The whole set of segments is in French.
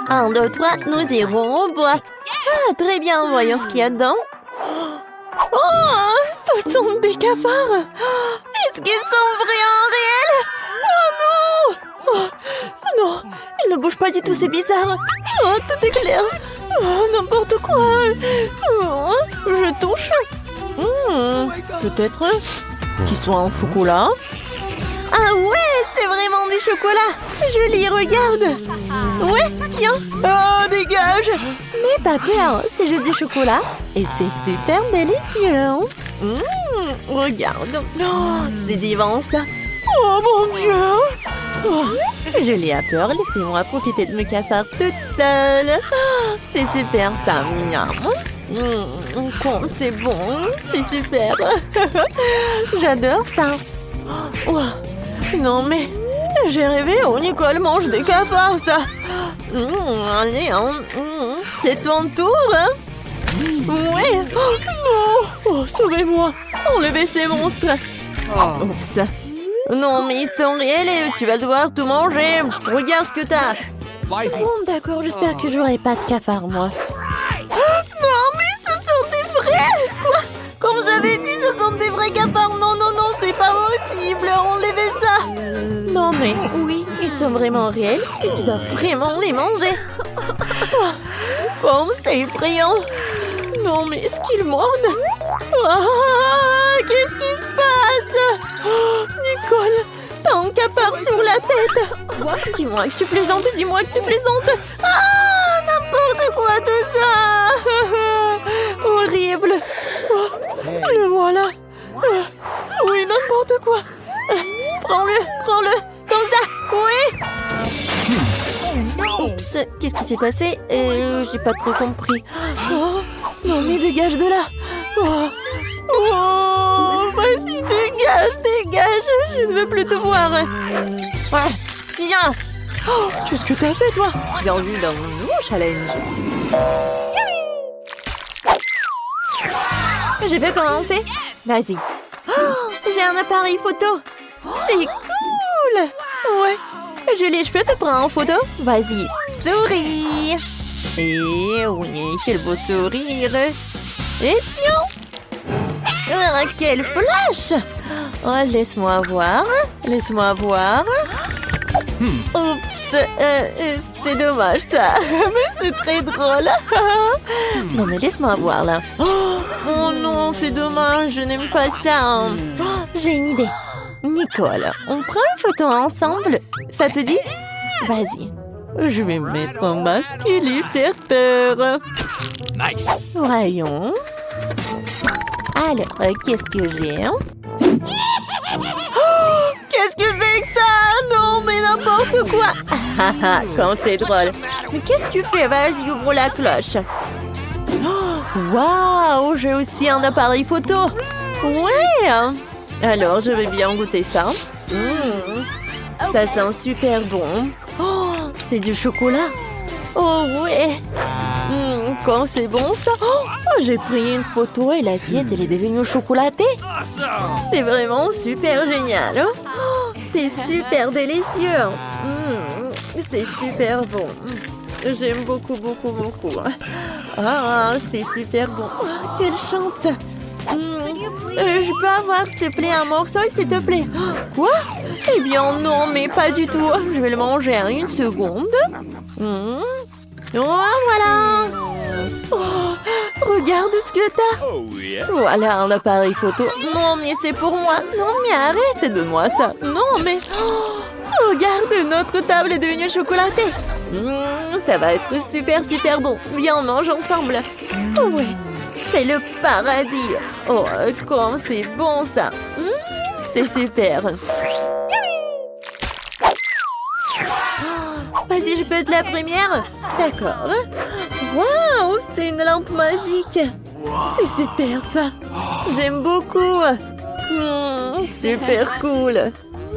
1, 2, 3, nous irons au bois. Ah, très bien, voyons ce qu'il y a dedans. Oh, ce sont des cafards. Est-ce qu'ils sont vraiment réels? Oh non! Oh, non, ils ne bougent pas du tout, c'est bizarre. Oh, tout est clair. Oh, n'importe quoi. Oh, je touche. Peut-être qu'ils sont en chocolat. Ah ouais, c'est vraiment du chocolat. Joli, regarde. Ouais, tiens. Oh, dégage. N'aie pas peur, c'est juste du chocolat. Et c'est super délicieux. Regarde. Oh, c'est divin, ça. Oh, mon Dieu. Oh, Julie a peur, laissez-moi profiter de mes cafards toute seule. Oh, c'est super, ça. Miam. C'est bon, c'est super. J'adore ça. Oh, non mais, j'ai rêvé où Nicole mange des cafards, ça. Allez, c'est ton tour, hein. Ouais. Oh, non. Oh, sauvez-moi. Enlevez ces monstres. Oups. Non, mais ils sont réels et tu vas devoir tout manger. Regarde ce que t'as. Bon, d'accord, j'espère que j'aurai pas de cafards, moi. Non, mais ce sont des vrais. Quoi? Comme j'avais dit, ce sont des vrais cafards. Non, non, non, c'est pas possible. Enlevez ça. Non, mais oui, ils sont vraiment réels et tu dois vraiment les manger. Bon, c'est effrayant. Non, mais est-ce qu'ils mordent? Qu'est-ce qui se passe? Nicole, t'as un cafard sur la tête. Dis-moi que tu plaisantes, dis-moi que tu plaisantes. N'importe quoi tout ça. Horrible. Le voilà. Oui, n'importe quoi. Prends-le, comme ça. Oui. Oups, qu'est-ce qui s'est passé? J'ai pas trop compris. Oh, non mais dégage de là. Vas-y, dégage. Je ne veux plus te voir. Tiens. Qu'est-ce que t'as fait, toi? Bienvenue dans mon nouveau challenge. Je peux commencer? Vas-y. J'ai un appareil photo. C'est cool. Ouais. Julie, je peux te prendre en photo? Vas-y, souris. Et oui, quel beau sourire. Et tiens. Quel flash. Oh, laisse-moi voir. Oups, c'est dommage ça. Mais c'est très drôle. Non, mais laisse-moi voir là. Oh non, c'est dommage, je n'aime pas ça. J'ai une idée. Nicole, on prend une photo ensemble. Ça te dit? Vas-y. Je vais me mettre un masque et lui faire peur. Nice. Voyons. Alors, qu'est-ce que j'ai? Qu'est-ce que c'est que ça? Non, mais n'importe quoi. Quand c'est drôle. Mais qu'est-ce que tu fais? Vas-y, ouvre la cloche. Waouh, j'ai aussi un appareil photo. Ouais. Alors, je vais bien goûter ça. Ça sent super bon. Oh, c'est du chocolat. Oh, ouais. Quand c'est bon, ça. Oh, j'ai pris une photo et l'assiette, elle est devenue chocolatée. C'est vraiment super génial. Oh, c'est super délicieux. C'est super bon. J'aime beaucoup. C'est super bon. Quelle chance. Je peux avoir, s'il te plaît, un morceau, s'il te plaît? Quoi? Eh bien, non, mais pas du tout. Je vais le manger en une seconde. Voilà. Regarde ce que t'as. Voilà un appareil photo. Non, mais c'est pour moi. Non, mais arrête, donne-moi ça. Non, mais... regarde, notre table est devenue chocolatée. Ça va être super bon. Viens, on mange ensemble. Ouais. C'est le paradis. Oh, comme c'est bon ça. C'est super. Vas-y, je peux être la première? D'accord. Waouh, c'est une lampe magique. C'est super ça. J'aime beaucoup. Super cool.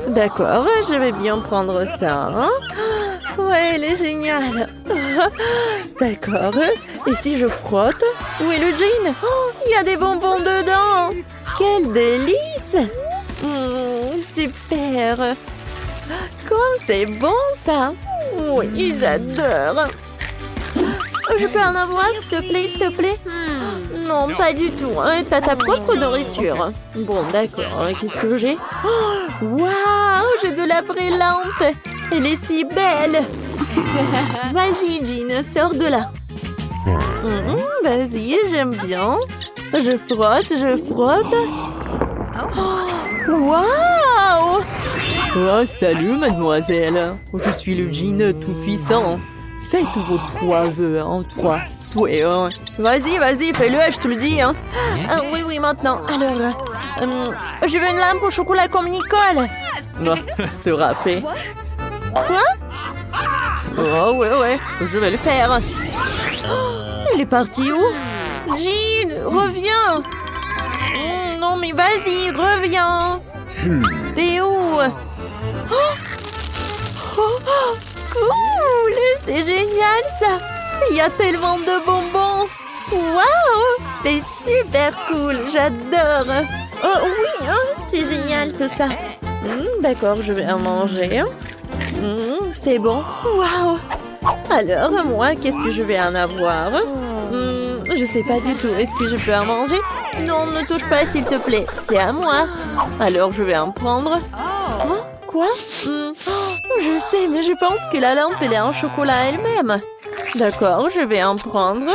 D'accord, je vais bien prendre ça. Ouais, elle est géniale. D'accord. Et si je frotte? Où est le jean? Oh, il y a des bonbons dedans. Quel délice. Super. Comme c'est bon ça. Oui, j'adore. Je peux en avoir, s'il te plaît, s'il te plaît? Non, pas du tout. T'as ta propre nourriture. Bon, d'accord. Qu'est-ce que j'ai? Waouh, j'ai de la vraie lampe. Elle est si belle. Vas-y, Jean, sors de là. Vas-y, j'aime bien. Je frotte, je frotte. Waouh! Oh, salut, mademoiselle. Je suis le djinn tout-puissant. Faites vos 3 vœux, 3 souhaits. Vas-y, vas-y, fais-le, je te le dis. Oui, oui, maintenant. Alors, je veux une lampe au chocolat comme Nicole. Non, sera fait. Quoi? Oh, ouais, je vais le faire. Elle est partie où? Jean, reviens. Non, mais vas-y, reviens. T'es où? Cool, c'est génial ça. Il y a tellement de bonbons. Waouh, c'est super cool, j'adore. Oh oui, c'est génial tout ça. D'accord, je vais en manger. C'est bon. Waouh. Alors, moi, qu'est-ce que je vais en avoir? Je sais pas du tout. Est-ce que je peux en manger? Non, ne touche pas, s'il te plaît. C'est à moi. Alors, je vais en prendre. Oh, quoi? Je sais, mais je pense que la lampe, elle est en chocolat elle-même. D'accord, je vais en prendre.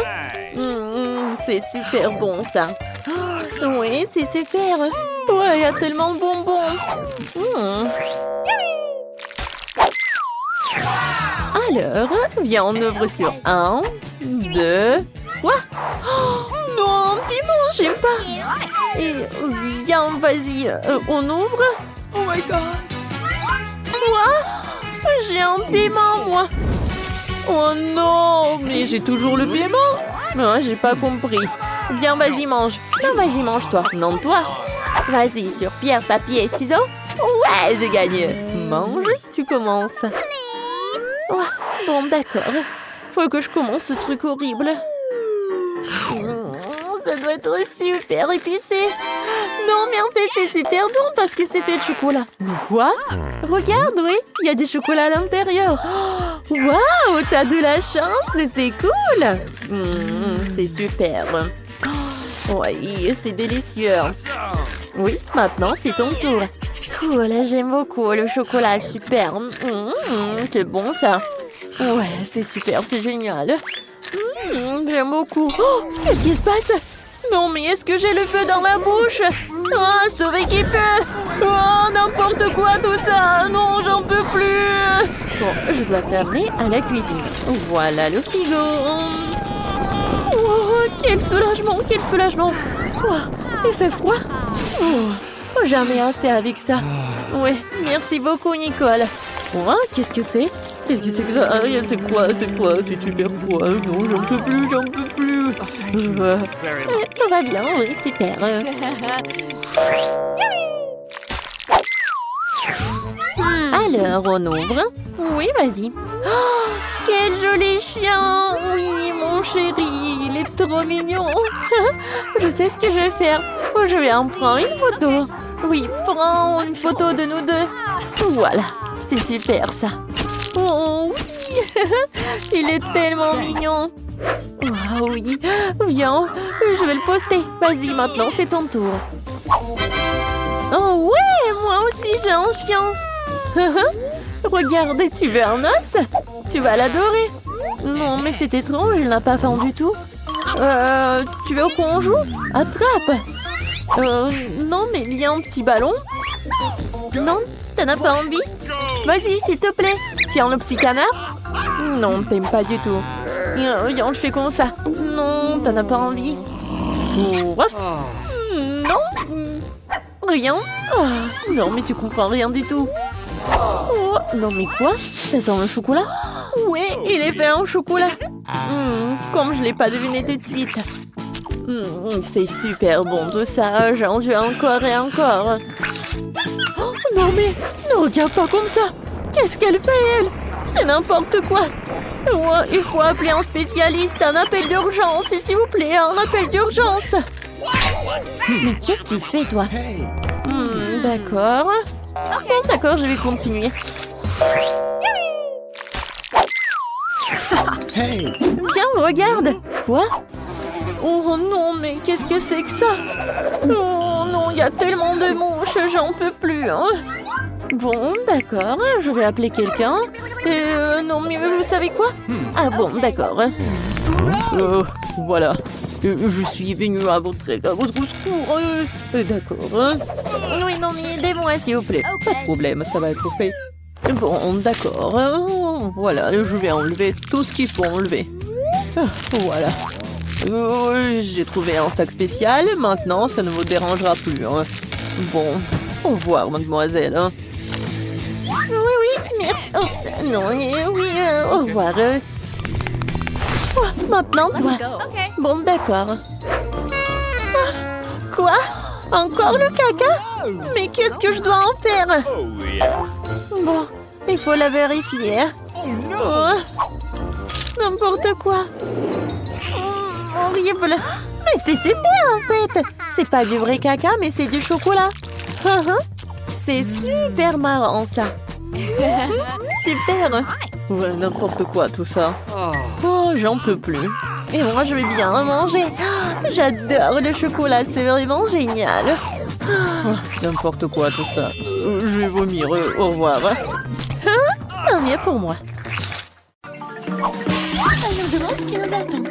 C'est super bon, ça. Oui, c'est super. Ouais, il y a tellement de bonbons. Alors, viens, on ouvre sur 1, 2... Quoi? Non, piment, j'aime pas. Et viens, vas-y, on ouvre. Oh my god. Quoi? J'ai un piment, moi. Oh non, mais j'ai toujours le piment. Non, j'ai pas compris. Viens, vas-y, mange. Non, vas-y, mange-toi. Non, toi. Vas-y, sur pierre, papier, ciseaux. Ouais, j'ai gagné. Mange, tu commences. Oh, bon, d'accord. Faut que je commence ce truc horrible. Ça doit être super épicé. Non, mais en fait, c'est super bon parce que c'est fait de chocolat. Mais quoi? Regarde, oui, il y a du chocolat à l'intérieur. Waouh, t'as de la chance, c'est cool. C'est super. Oui, c'est délicieux. Oui, maintenant, c'est ton tour. Cool, j'aime beaucoup le chocolat, super. C'est bon, ça. Ouais, c'est super, c'est génial. J'aime beaucoup. Oh, qu'est-ce qui se passe? Non, mais est-ce que j'ai le feu dans la bouche? Ah, sauver qui peut. Oh, n'importe quoi tout ça. Non, j'en peux plus. Bon, je dois t'amener à la cuisine. Voilà le frigo. Oh, quel soulagement, quel soulagement. Oh, il fait froid. Oh, jamais assez avec ça. Oui, merci beaucoup, Nicole. Oh, qu'est-ce que c'est? Qu'est-ce que c'est que ça? C'est quoi? C'est super froid. Non, j'en peux plus, j'en peux plus. Tout va bien, oui, super. Alors, on ouvre. Oui, vas-y. Oh, quel joli chien! Oui, mon chéri, il est trop mignon. Je sais ce que je vais faire. Je vais en prendre une photo. Oui, prends une photo de nous deux. Voilà, c'est super ça. Oh oui, il est tellement mignon. Oh oui, viens, je vais le poster. Vas-y, maintenant c'est ton tour. Oh ouais, moi aussi j'ai un chien. Regarde, tu veux un os? Tu vas l'adorer. Non, mais c'est étrange, il n'a pas faim du tout. Tu veux qu'on joue? Attrape. Non, mais il y a un petit ballon. Non, t'en as pas envie? Vas-y, s'il te plaît. Tiens, le petit canard. Non, t'aimes pas du tout. Viens, je fais comme ça. Non, t'en as pas envie. Non. Rien. Non, mais tu comprends rien du tout. Oh, non, mais quoi? Ça sent le chocolat? Oui, il est fait en chocolat. Comme je l'ai pas deviné tout de suite. C'est super bon tout ça. J'en veux encore et encore. Oh, non, mais ne regarde pas comme ça. Qu'est-ce qu'elle fait, elle? C'est n'importe quoi. Ouais, il faut appeler un spécialiste, un appel d'urgence, s'il vous plaît, un appel d'urgence. Mais qu'est-ce que tu fais, toi? D'accord. Bon, d'accord, je vais continuer. Tiens, regarde. Quoi? Oh non, mais qu'est-ce que c'est que ça? Oh non, il y a tellement de mouches, j'en peux plus. Hein. Bon, d'accord, je vais appeler quelqu'un. Non, mais vous savez quoi? Ah bon, d'accord. Voilà. Je suis venue à votre secours. D'accord. Oui, non, mais aidez-moi, s'il vous plaît. Pas de problème, ça va être fait. Bon, d'accord. Voilà, je vais enlever tout ce qu'il faut enlever. Voilà. J'ai trouvé un sac spécial. Maintenant, ça ne vous dérangera plus. Hein. Bon, au revoir, mademoiselle. Hein. Oui, merci. Oh, non, oui, au revoir. Oh, maintenant, toi. Bon, d'accord. Quoi? Encore le caca? Mais qu'est-ce que je dois en faire? Bon, il faut la vérifier. Oh, n'importe quoi. Horrible. Mais c'est super en fait. C'est pas du vrai caca, mais c'est du chocolat. C'est super marrant ça. Super. Ouais, n'importe quoi tout ça. Oh, j'en peux plus. Et moi, je vais bien manger. J'adore le chocolat, c'est vraiment génial. N'importe quoi tout ça. Je vais vomir. Au revoir. Tant mieux pour moi. Je me demande ce qui nous attend.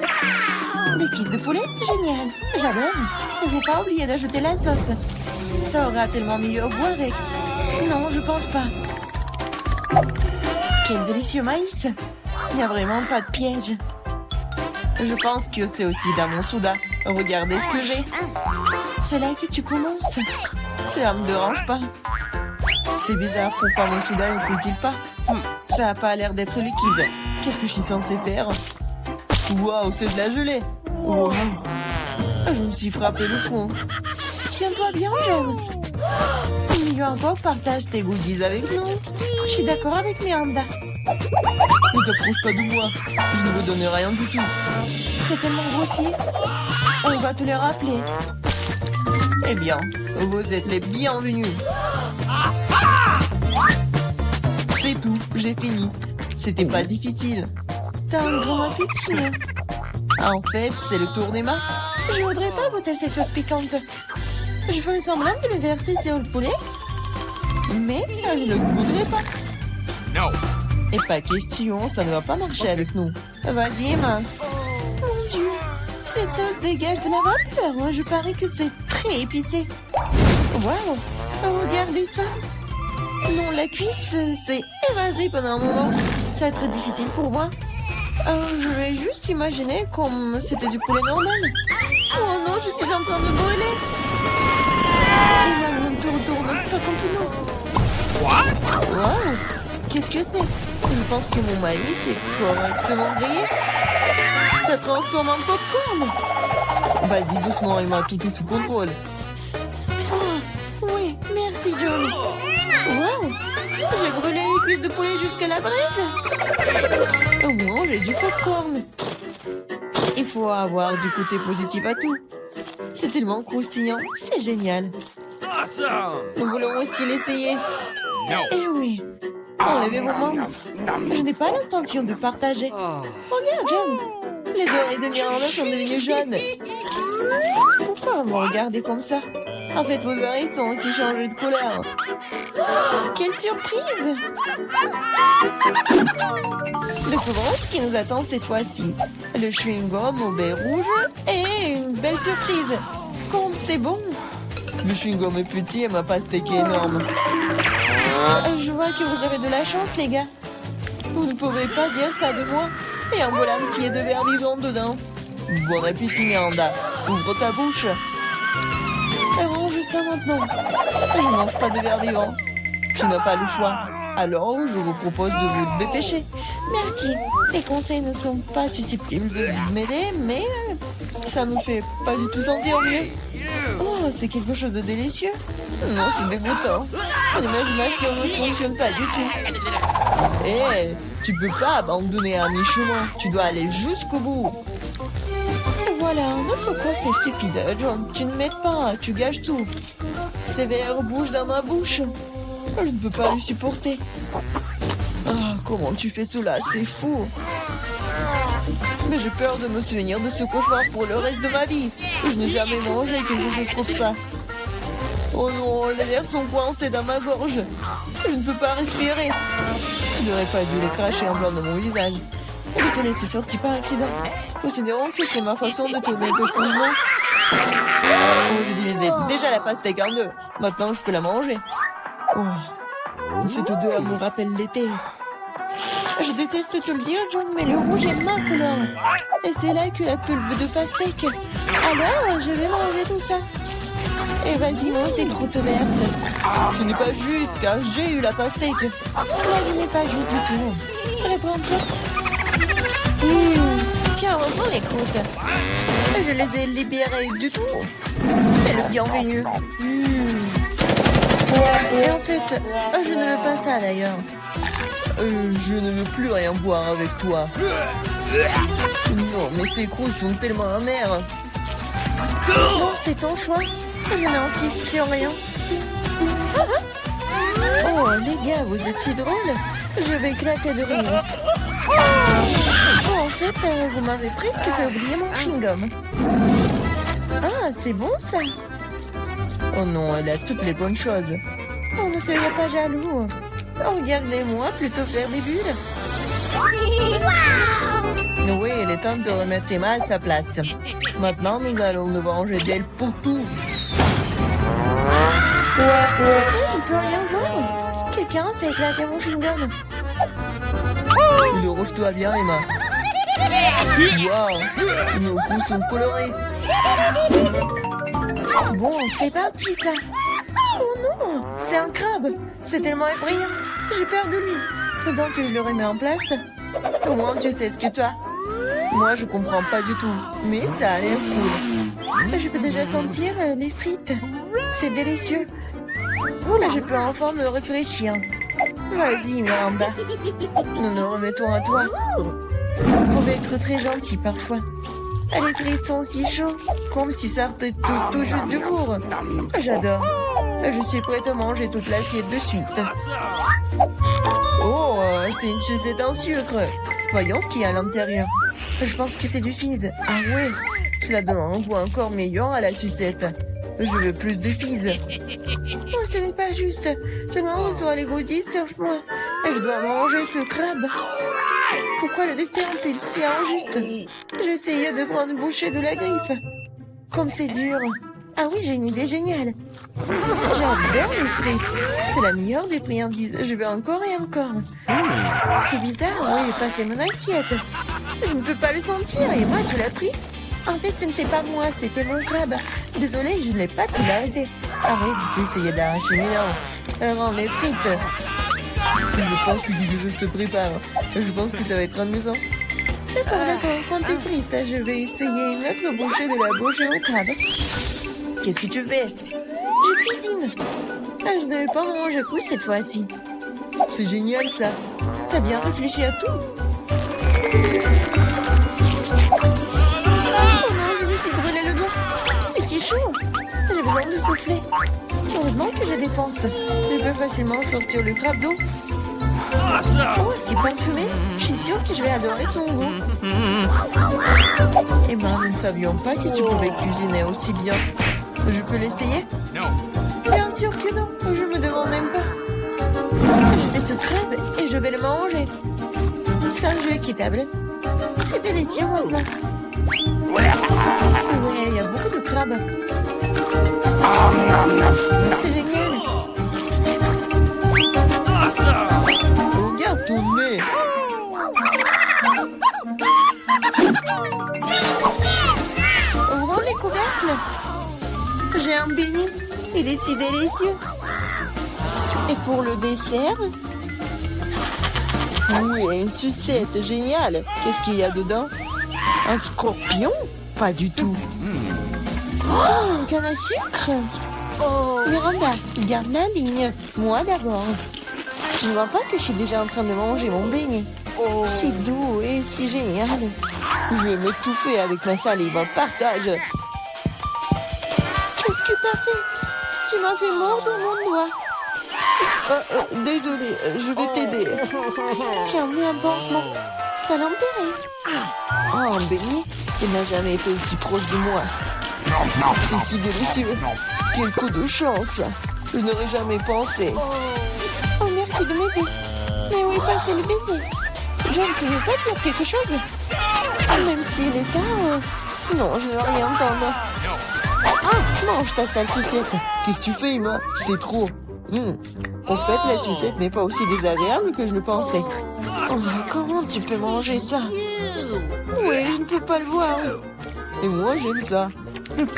Des cuisses de poulet? Génial. J'adore. Il ne faut pas oublier d'ajouter la sauce. Ça aura tellement mieux au goût avec. Non, je pense pas. Quel délicieux maïs. Il n'y a vraiment pas de piège. Je pense que c'est aussi dans mon soda. Regardez ce que j'ai. C'est là que tu commences. Ça me dérange pas. C'est bizarre, pourquoi mon soda ne coule-t-il pas? Ça n'a pas l'air d'être liquide. Qu'est-ce que je suis censée faire? Waouh, c'est de la gelée. Wow. Je me suis frappé le front. Tiens-toi bien, John. Mieux encore, partage tes goodies avec nous. Je suis d'accord avec Miranda. Ne t'approche pas de moi. Je ne vous donne rien du tout. T'es tellement grossier. On va te le rappeler. Eh bien, vous êtes les bienvenus. C'est tout, j'ai fini. C'était pas difficile. T'as un grand appétit. En fait, c'est le tour des mains. Je voudrais pas goûter cette sauce piquante. Je ferais semblant de le verser sur le poulet. Mais je ne le goûterai pas. Non. Et pas question, ça ne va pas marcher avec nous. Vas-y, Emma. Mon Dieu, cette sauce dégage de la vapeur. Je parie que c'est très épicé. Waouh, regardez ça. Non, la cuisse s'est évasée pendant un moment. Ça va être difficile pour moi. Je vais juste imaginer comme c'était du poulet normal. Oh non, je suis en train de brûler. Emma, ne te retourne pas contre nous. Waouh, qu'est-ce que c'est? Je pense que mon maïs est correctement grillé. Ça transforme en popcorn. Vas-y, doucement, Emma, tout est sous contrôle. Oh, oui, merci, John. Waouh, j'ai brûlé les cuisses de poulet jusqu'à la bride. Au moins, j'ai du popcorn. Il faut avoir du côté positif à tout. C'est tellement croustillant, c'est génial. Awesome. Nous voulons aussi l'essayer. No. Eh oui. Enlevez vos mains. Je n'ai pas l'intention de partager. Regarde, John. Les oreilles de Miranda sont devenues jaunes. Pourquoi me regarder comme ça? En fait, vos oreilles sont aussi changées de couleur. Quelle surprise! Découvrons ce qui nous attend cette fois-ci. Le chewing-gum au baie rouge et une belle surprise. Comme c'est bon! Le chewing-gum est petit et ma pastèque est énorme. Je vois que vous avez de la chance, les gars. Vous ne pouvez pas dire ça de moi. Et un bol entier de verre vivant dedans. Bon appétit, Miranda. Ouvre ta bouche. Range ça maintenant. Je ne mange pas de verre vivant. Tu n'as pas le choix. Alors, je vous propose de vous dépêcher. Merci. Les conseils ne sont pas susceptibles de m'aider, mais ça me fait pas du tout sentir mieux. Oh, c'est quelque chose de délicieux. Non, c'est dégoûtant. L'imagination ne fonctionne pas du tout. Eh, tu peux pas abandonner à mi-chemin. Tu dois aller jusqu'au bout. Voilà, notre conseil stupide. John, tu ne m'aides pas, tu gâches tout. Ces verres bougent dans ma bouche. Je ne peux pas le supporter. Ah, comment tu fais cela? C'est fou. Mais j'ai peur de me souvenir de ce cauchemar pour le reste de ma vie. Je n'ai jamais mangé quelque chose comme ça. Oh non, les lèvres sont coincées dans ma gorge. Je ne peux pas respirer. Tu n'aurais pas dû les cracher en blanc de mon visage. Désolé, c'est sorti par accident. Considérons que c'est ma façon de tourner de mouvement. Oh, je divisais déjà la pastèque en deux. Maintenant, je peux la manger. Oh, cette odeur me rappelle l'été. Je déteste te le dire, John, mais le rouge est ma couleur. Et c'est là que la pulpe de pastèque. Alors, je vais manger tout ça. Et vas-y, mange tes croûtes vertes. Ce n'est pas juste, car j'ai eu la pastèque. La vie n'est pas juste du tout. Reprends-toi. Tiens, reprends les croûtes. Je les ai libérées du tout. C'est le bienvenu. Et en fait, je ne veux pas ça d'ailleurs. Je ne veux plus rien voir avec toi. Non, mais ces croûtes sont tellement amères. Non, c'est ton choix. Je n'insiste sur rien. Oh, les gars, vous êtes si drôles. Je vais éclater de rire. Oh, en fait, vous m'avez presque fait oublier mon chewing-gum. Ah, c'est bon ça. Oh non, elle a toutes les bonnes choses. Oh, ne soyez pas jaloux. Oh, regardez-moi plutôt faire des bulles. Oui, il est temps de remettre Emma à sa place. Maintenant, nous allons nous venger d'elle pour tout. Je ne peux rien voir. Quelqu'un fait éclater mon chewing-gum. Rouge-toi bien, Emma. Waouh, nos coups sont colorés. Bon, c'est parti ça. Oh non, c'est un crabe. C'est tellement effrayant. J'ai peur de lui. Faudant que je le remets en place. Au moins, tu sais ce que toi. Moi, je comprends pas du tout. Mais ça a l'air cool. Je peux déjà sentir les frites. C'est délicieux. Là, je peux enfin me réfléchir. Vas-y, Miranda. Nous nous remettons à toi. Vous pouvez être très gentil parfois. Les frites sont si chaudes, comme si ça sortait tout juste du four. J'adore. Je suis prête à manger toute l'assiette de suite. Oh, c'est une sucette en sucre. Voyons ce qu'il y a à l'intérieur. Je pense que c'est du fizz. Ah ouais, cela donne un goût encore meilleur à la sucette. Je veux plus de fizz. Oh, ce n'est pas juste. Tout le monde reçoit les goodies sauf moi. Je dois manger ce crabe. Pourquoi le destin est-il si injuste? J'essayais de prendre une bouchée de la griffe. Comme c'est dur. Ah oui, j'ai une idée géniale. J'adore les frites. C'est la meilleure des friandises. Je veux encore et encore. C'est bizarre, oui, passez mon assiette. Je ne peux pas le sentir. Et moi, tu l'as pris? En fait, ce n'était pas moi, c'était mon crabe. Désolée, je n'ai pas pu l'arrêter. Arrête d'essayer d'arracher mes dents. Rends les frites. Je pense que quelque chose se prépare. Je pense que ça va être amusant. D'accord, prends tes frites. Je vais essayer une autre bouchée de la bouche au crabe. Qu'est-ce que tu fais? Je cuisine. Je ne vais pas manger cru cette fois-ci. C'est génial ça. T'as bien réfléchi à tout. Oh non, je me suis brûlé le doigt. C'est si chaud. J'ai besoin de souffler. Heureusement que je dépense. Je peux facilement sortir le crabe d'eau. Oh, c'est parfumé. Je suis sûre que je vais adorer son goût. Et moi, nous ne savions pas que tu pouvais cuisiner aussi bien. Je peux l'essayer? Non. Bien sûr que non. Je me demande même pas. Je fais ce crabe et je vais le manger. C'est un jeu équitable. C'est délicieux maintenant. Ouais, il y a beaucoup de crabes. C'est génial. Regarde ton nez. Ouvrons les couvercles. J'ai un béni. Il est si délicieux. Et pour le dessert? Oui, une sucette géniale. Qu'est-ce qu'il y a dedans? Un scorpion? Pas du tout. Oh, une canne à sucre. Oh, Miranda, garde la ligne. Moi d'abord. Tu ne vois pas que je suis déjà en train de manger mon beignet? C'est doux et si génial. Je vais m'étouffer avec ma salive. Partage. Qu'est-ce que t'as fait? Tu m'as fait mordre mon doigt. Désolé, je vais t'aider. Tiens, mets un pansement. T'as l'enterrer. Oh, un beignet. Il n'a jamais été aussi proche de moi. C'est si délicieux. Quel coup de chance. Je n'aurais jamais pensé. Oh, merci de m'aider. Mais où est passé le beignet? John, tu veux pas dire quelque chose? Même s'il est tard, non, je ne veux rien entendre. Ah, mange ta sale sucette. Qu'est-ce que tu fais, Emma? C'est trop. En fait, la sucette n'est pas aussi désagréable que je le pensais. Oh, comment tu peux manger ça? Oui, je ne peux pas le voir. Et moi, j'aime ça.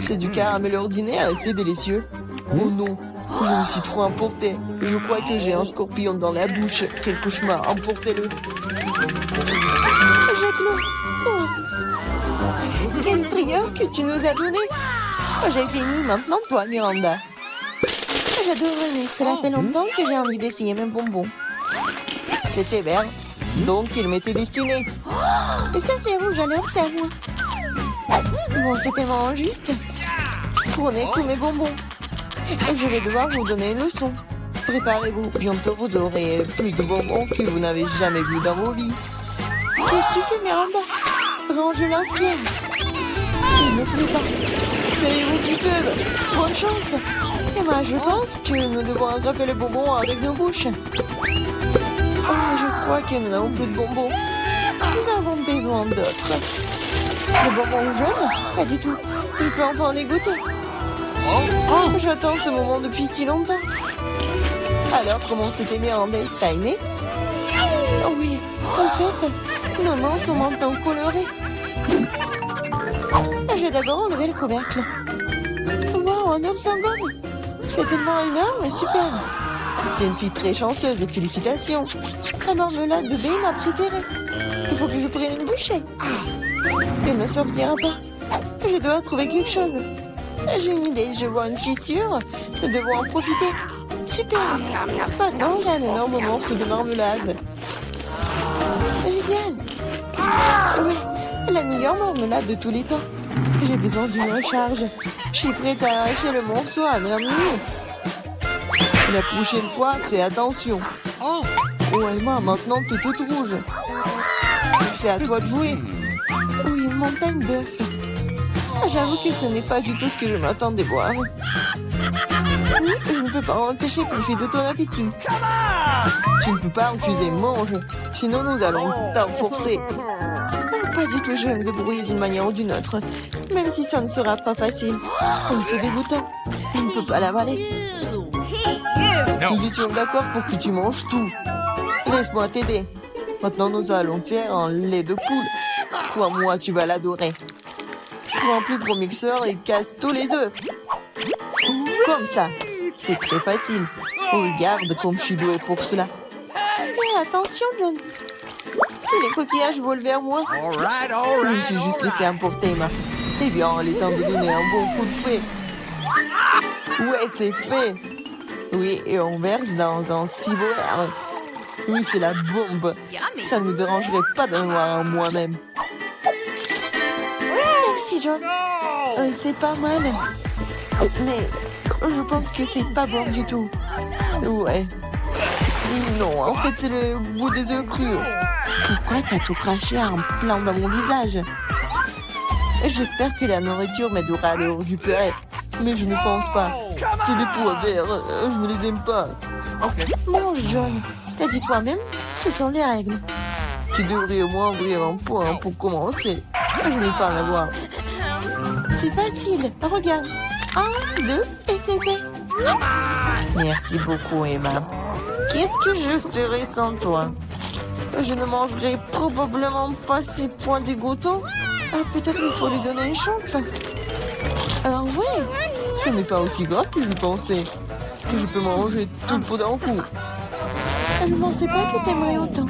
C'est du caramel ordinaire et c'est délicieux. Oh non, je me suis trop emportée. Je crois que j'ai un scorpion dans la bouche. Quel cauchemar, emportez-le. Jette-le. Oh. Quelle frayeur que tu nous as donné. Oh, j'ai fini maintenant, toi, Miranda. J'adorerais. Cela fait longtemps que j'ai envie d'essayer mes bonbons. C'était vert, donc il m'était destiné. Et ça, c'est rouge, alors c'est à moi. Bon, c'est tellement injuste. Prenez tous mes bonbons. Je vais devoir vous donner une leçon. Préparez-vous. Bientôt, vous aurez plus de bonbons que vous n'avez jamais vu dans vos vies. Qu'est-ce que tu fais, Miranda? Range l'inspire. Il ne ferait pas. C'est vous qui peuvent. Bonne chance. Emma, je pense que nous devons attraper le bonbon avec nos bouches. Oh, je crois que nous n'avons plus de bonbons. Nous avons besoin d'autres. Le bonbon jaune? Pas du tout. Je peux enfin les goûter. Oh, j'attends ce moment depuis si longtemps. Alors, comment c'était Miranda? T'as aimé? Oh oui, en fait, nos mains sont maintenant colorées. Je vais d'abord enlever le couvercle. Wow, un œuf sans gomme. C'est tellement énorme, super. T'es une fille très chanceuse, félicitations. La marmelade de baie est ma préférée. Il faut que je prenne une bouchée. Elle ne sortira pas. Je dois trouver quelque chose. J'ai une idée, je vois une fissure. Nous devons en profiter. Super. Maintenant, j'ai un énorme morceau de marmelade. Génial. Oui, la meilleure marmelade de tous les temps. J'ai besoin d'une recharge. Je suis prête à arracher le morceau à merveille. La prochaine fois, fais attention. Oh, Emma, maintenant t'es toute rouge. C'est à toi de jouer. Oui, une montagne d'œufs. J'avoue que ce n'est pas du tout ce que je m'attendais voir. Oui, je ne peux pas empêcher profiter de ton appétit. Tu ne peux pas refuser, mange. Sinon, nous allons t'enforcer. Pas du tout, je vais me débrouiller d'une manière ou d'une autre. Même si ça ne sera pas facile. Oh, c'est dégoûtant. Je ne peux pas l'avaler. Nous étions d'accord pour que tu manges tout. Laisse-moi t'aider. Maintenant, nous allons faire un lait de poule. Crois-moi, tu vas l'adorer. Prends un plus gros mixeur et casse tous les œufs. Comme ça. C'est très facile. Regarde comme je suis douée pour cela. Mais attention, John. Tous les coquillages volent vers moi. Je me suis juste laissé emporter, Emma. Eh bien, il est temps de donner un bon coup de fouet. Ouais, c'est fait. Oui, et on verse dans un ciboire. Oui, c'est la bombe. Ça ne me dérangerait pas d'en avoir un moi-même. Merci, John. C'est pas mal. Mais je pense que c'est pas bon du tout. Ouais. Non, en fait, c'est le goût des œufs crus. Pourquoi t'as tout craché en plein dans mon visage? J'espère que la nourriture m'aidera à le récupérer. Mais je ne pense pas. C'est des pois verts. Je ne les aime pas. Mange, John. T'as dit toi-même, ce sont les règles. Tu devrais au moins ouvrir un point pour commencer. Je n'ai pas à l'avoir. C'est facile. Regarde. 1, 2, et c'est fait. Merci beaucoup, Emma. Qu'est-ce que je ferais sans toi? Je ne mangerai probablement pas ces points dégoûtants. Peut-être il faut lui donner une chance. Alors ouais, ce n'est pas aussi grave que je pensais. Je peux manger tout le pot d'un coup. Je ne pensais pas que t'aimerais autant.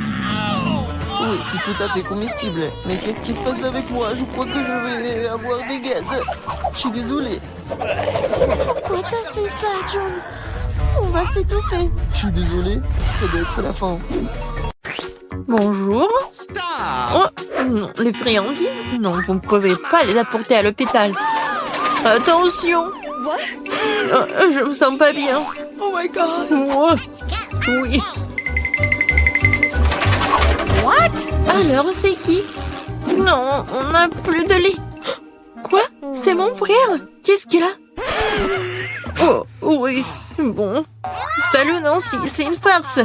Oui, c'est tout à fait comestible. Mais qu'est-ce qui se passe avec moi? Je crois que je vais avoir des gaz. Je suis désolée. Pourquoi t'as fait ça, John? On va s'étouffer. Je suis désolée, ça doit être la fin. Bonjour. Oh, non, les friandises? Non, vous ne pouvez pas les apporter à l'hôpital. Attention. Je me sens pas bien. Oh my god. Oui. What? Alors, c'est qui? Non, on n'a plus de lait. Quoi? C'est mon frère? Qu'est-ce qu'il a? Oh, oui. Bon. Salut Nancy, c'est une farce.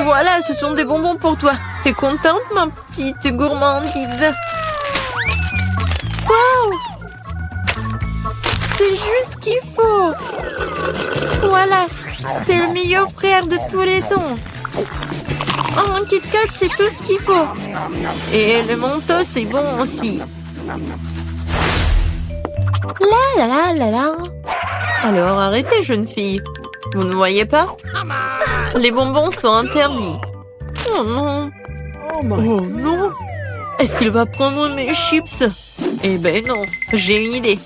Voilà, ce sont des bonbons pour toi. T'es contente, ma petite gourmandise? Waouh! C'est juste ce qu'il faut. Voilà, c'est le meilleur frère de tous les temps. Oh, un Kit Kat, c'est tout ce qu'il faut. Et le Mentos, c'est bon aussi. La la la la la. Alors arrêtez, jeune fille. Vous ne voyez pas? Les bonbons sont interdits. Oh non. Oh non. Est-ce qu'il va prendre mes chips? Eh ben non, j'ai une idée.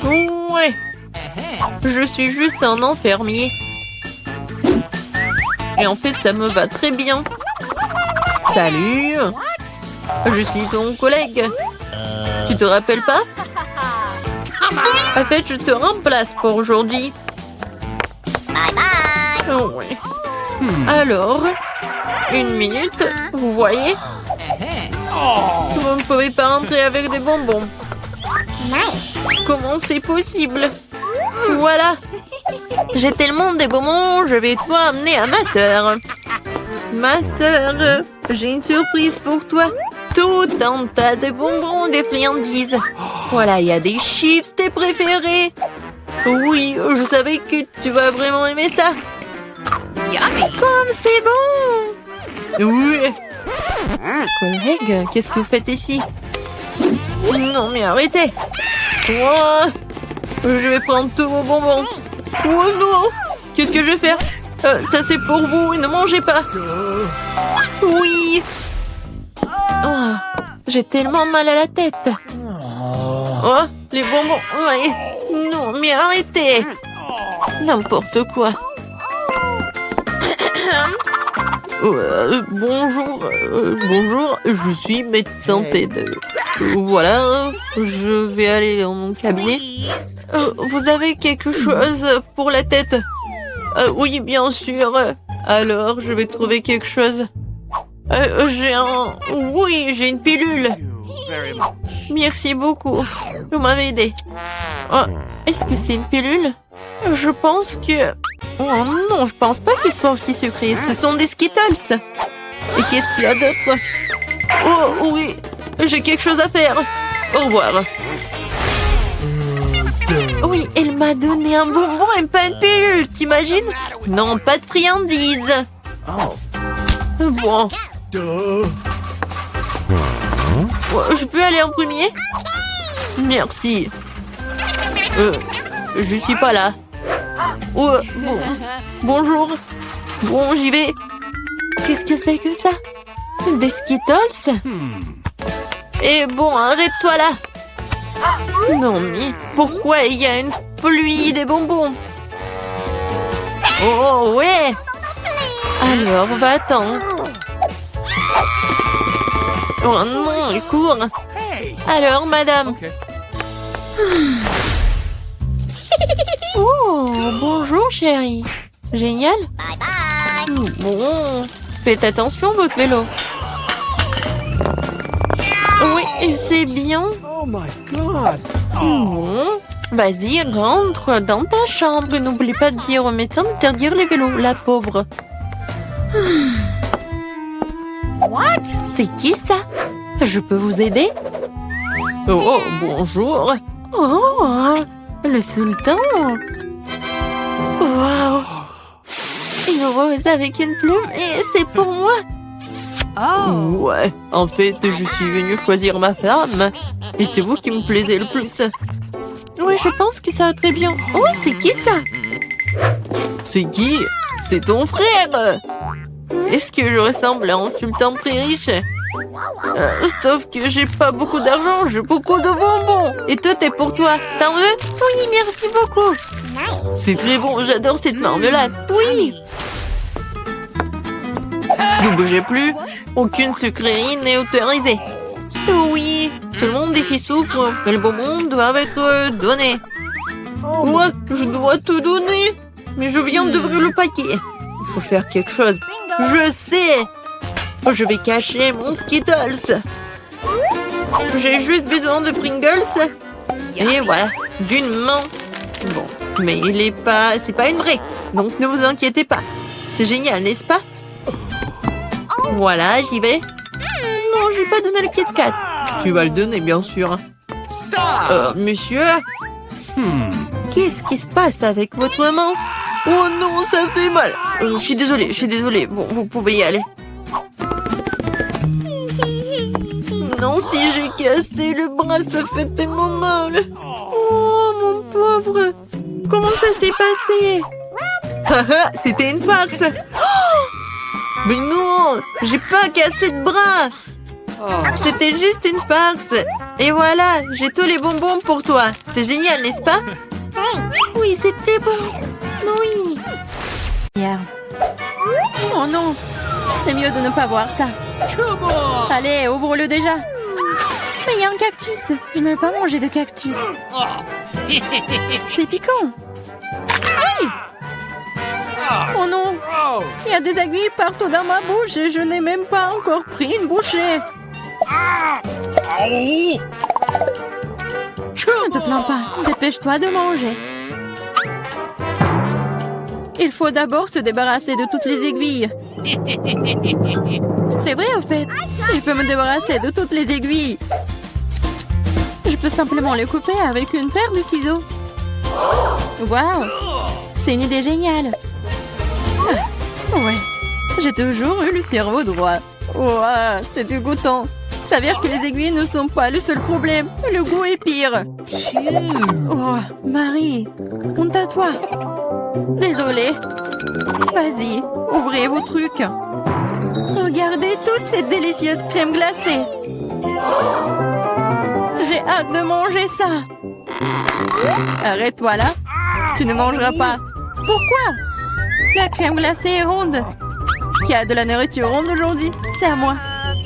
Ouais. Je suis juste un enfermier. Et en fait, ça me va très bien. Salut. Je suis ton collègue. Tu te rappelles pas? En fait, je te remplace pour aujourd'hui. Oh, ouais. Alors, 1 minute, vous voyez? Vous ne pouvez pas entrer avec des bonbons. Comment c'est possible? Voilà. J'ai tellement de bonbons, je vais tout amener à ma sœur. Ma sœur, j'ai une surprise pour toi. Tout un tas de bonbons, des friandises. Voilà, il y a des chips, tes préférés. Oui, je savais que tu vas vraiment aimer ça. Comme c'est bon. Oui. Collègue, qu'est-ce que vous faites ici? Non, mais arrêtez. Oh, je vais prendre tous vos bonbons. Oh non. Qu'est-ce que je vais faire? Ça, c'est pour vous. Ne mangez pas. Oui. Oh, j'ai tellement mal à la tête. Oh, les bonbons. Ouais. Non, mais arrêtez. N'importe quoi. Bonjour, je suis médecin TED. Voilà, je vais aller dans mon cabinet. Vous avez quelque chose pour la tête? Oui, bien sûr. Alors, je vais trouver quelque chose. j'ai une pilule. Merci beaucoup. Vous m'avez aidé. Oh, est-ce que c'est une pilule? Je pense que... Oh non, je pense pas qu'ils soient aussi sucrés. Ce sont des Skittles. Et qu'est-ce qu'il y a d'autre? Oh oui, j'ai quelque chose à faire. Au revoir. Oui, elle m'a donné un bonbon et pas une pilule, t'imagines? Non, pas de friandises. Bon. Je peux aller en premier? Merci. Je suis pas là. Oh, bon. Bonjour. Bon, j'y vais. Qu'est-ce que c'est que ça? Des Skittles? Et bon, arrête-toi là. Non, mais pourquoi il y a une pluie des bonbons? Oh, ouais. Alors, va-t'en. Oh non, il court. Alors, madame. Oh, bonjour, chérie. Génial. Bon, faites attention, votre vélo. Oui, c'est bien. Oh my God! Bon, vas-y, rentre dans ta chambre. N'oublie pas de dire au médecin d'interdire les vélos, la pauvre. What? C'est qui ça? Je peux vous aider? Oh, bonjour. Oh, le sultan. Waouh. Une rose avec une plume et c'est pour moi. Oh. Ouais, en fait, je suis venue choisir ma femme. Et c'est vous qui me plaisez le plus. Oui, je pense que ça va très bien. Oh, c'est qui ça? C'est qui? C'est ton frère. Est-ce que je ressemble à un sultan très riche? Sauf que j'ai pas beaucoup d'argent, j'ai beaucoup de bonbons. Et tout est pour toi. T'en veux? Oui, merci beaucoup. C'est très bon, j'adore cette marmelade. Oui. Ne bougez plus. Aucune sucrerie n'est autorisée. Oui, tout le monde ici souffre. Mais les bonbons doivent être donnés. Moi, je dois tout donner. Mais je viens d'ouvrir le paquet. Il faut faire quelque chose. Je sais. Je vais cacher mon Skittles. J'ai juste besoin de Pringles. Et voilà, d'une main. Bon, mais il est pas... C'est pas une vraie. Donc ne vous inquiétez pas. C'est génial, n'est-ce pas? Voilà, j'y vais. Non, je vais pas donner le Kit Kat. Tu vas le donner, bien sûr. Monsieur? Qu'est-ce qui se passe avec votre maman? Oh non, ça fait mal. Je suis désolée. Bon, vous pouvez y aller. Non, si j'ai cassé le bras, ça fait tellement mal. Oh, mon pauvre. Comment ça s'est passé? C'était une farce. Oh, mais non, j'ai pas cassé de bras. C'était juste une farce. Et voilà, j'ai tous les bonbons pour toi. C'est génial, n'est-ce pas? Oui, c'était bon. Oui. Oh non, c'est mieux de ne pas voir ça. Allez, ouvre-le déjà. Mais il y a un cactus. Je ne veux pas manger de cactus. C'est piquant. Aïe! Oh non, il y a des aiguilles partout dans ma bouche et je n'ai même pas encore pris une bouchée. Ne te plains pas, dépêche-toi de manger. Il faut d'abord se débarrasser de toutes les aiguilles. C'est vrai, au fait. Je peux me débarrasser de toutes les aiguilles. Je peux simplement les couper avec une paire de ciseaux. Waouh! C'est une idée géniale. Ah, ouais, j'ai toujours eu le cerveau droit. Ouah, c'est dégoûtant. S'avère que les aiguilles ne sont pas le seul problème. Le goût est pire. Oh, Marie, honte à toi. Désolée. Vas-y, ouvrez vos trucs. Regardez toute cette délicieuse crème glacée. J'ai hâte de manger ça. Arrête-toi là. Tu ne mangeras pas. Pourquoi? La crème glacée est ronde. Qui a de la nourriture ronde aujourd'hui? C'est à moi.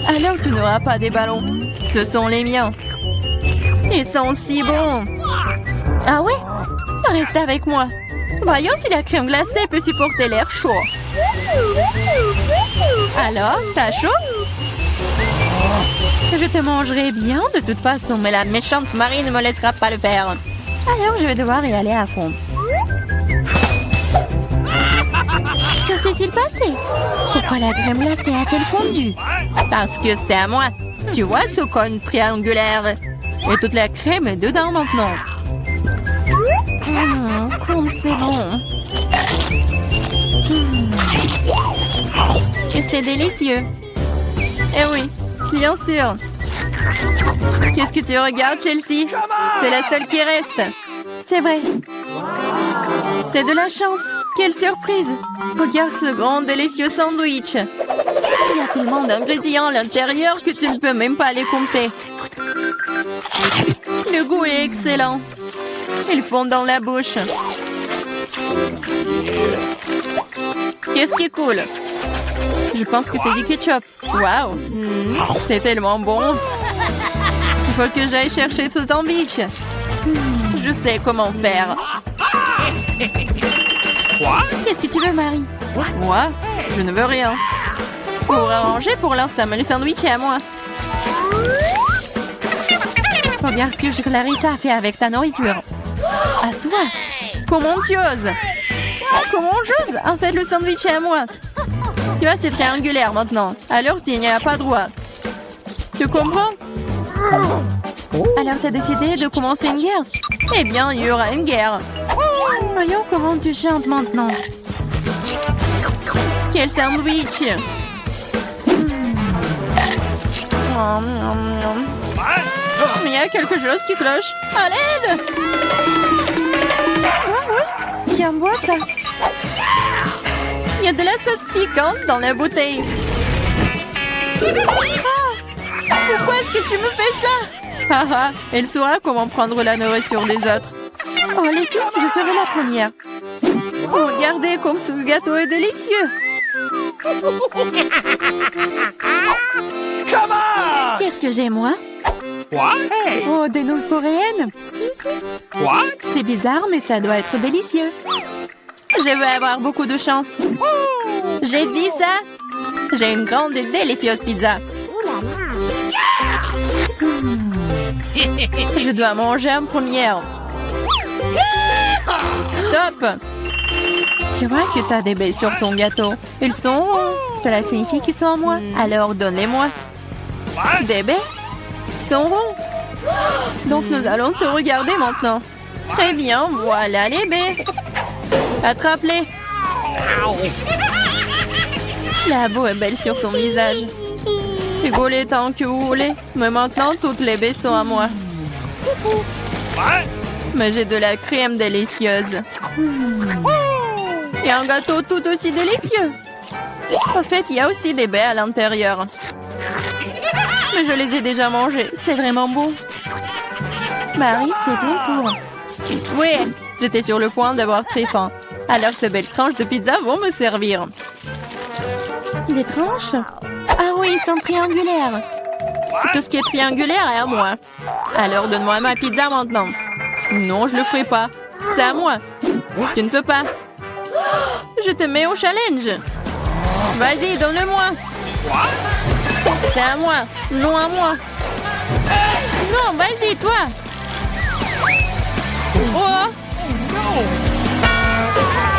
Alors tu n'auras pas des ballons. Ce sont les miens. Ils sont si bons. Ah ouais? Reste avec moi. Voyons si la crème glacée peut supporter l'air chaud. Alors, t'as chaud? Je te mangerai bien de toute façon, mais la méchante Marie ne me laissera pas le faire. Alors je vais devoir y aller à fond. Que s'est-il passé? Pourquoi la crème glacée a-t-elle fondu? Parce que c'est à moi. Tu vois ce cône triangulaire? Et toute la crème est dedans maintenant. Comme c'est bon. Et c'est délicieux. Eh oui, bien sûr. Qu'est-ce que tu regardes, Chelsea? C'est la seule qui reste. C'est vrai. C'est de la chance. Quelle surprise. Regarde ce grand délicieux sandwich. Il y a tellement d'ingrédients à l'intérieur que tu ne peux même pas les compter. Le goût est excellent. Ils fondent dans la bouche. Qu'est-ce qui est cool? Je pense que c'est du ketchup. Waouh, c'est tellement bon. Il faut que j'aille chercher ce sandwich. Je sais comment faire. Qu'est-ce que tu veux, Marie? Moi? Je ne veux rien. Pour arranger pour l'instant, mais le sandwich est à moi. Regarde ce que Clarissa a fait avec ta nourriture. À toi? Comment tu oses? Comment j'ose? En fait, le sandwich est à moi. Tu vois, c'est triangulaire maintenant. Alors, tu n'y as pas droit. Tu comprends? Alors, tu as décidé de commencer une guerre? Eh bien, il y aura une guerre. Voyons comment tu chantes maintenant. Quel sandwich! Il y a quelque chose qui cloche. À l'aide! Ouais. Tiens, bois ça. Il y a de la sauce piquante dans la bouteille. Ah! Pourquoi est-ce que tu me fais ça? Haha, elle saura comment prendre la nourriture des autres. Oh, l'équipe, je serai la première. Regardez comme ce gâteau est délicieux. Qu'est-ce que j'ai, moi? Oh, des nouilles coréennes. C'est bizarre, mais ça doit être délicieux. Je vais avoir beaucoup de chance. J'ai dit ça. J'ai une grande et délicieuse pizza. Je dois manger en première. Stop! Tu vois que tu as des baies sur ton gâteau. Ils sont ronds. Cela signifie qu'ils sont à moi. Alors donne-les-moi. Des baies? Ils sont ronds. Donc nous allons te regarder maintenant. Très bien, voilà les baies. Attrape-les. La boue est belle sur ton visage. Rigolez tant que vous voulez. Mais maintenant, toutes les baies sont à moi. Mais j'ai de la crème délicieuse. Et un gâteau tout aussi délicieux. En fait, il y a aussi des baies à l'intérieur. Mais je les ai déjà mangées. C'est vraiment bon. Marie, c'est ton tour. Oui, j'étais sur le point d'avoir très faim. Alors ces belles tranches de pizza vont me servir. Des tranches? Ah oui, ils sont triangulaires. Tout ce qui est triangulaire est à moi. Alors donne-moi ma pizza maintenant. Non, je le ferai pas. C'est à moi. Tu ne peux pas. Je te mets au challenge. Vas-y, donne-le-moi. C'est à moi. Non à moi. Non, vas-y, toi. Oh.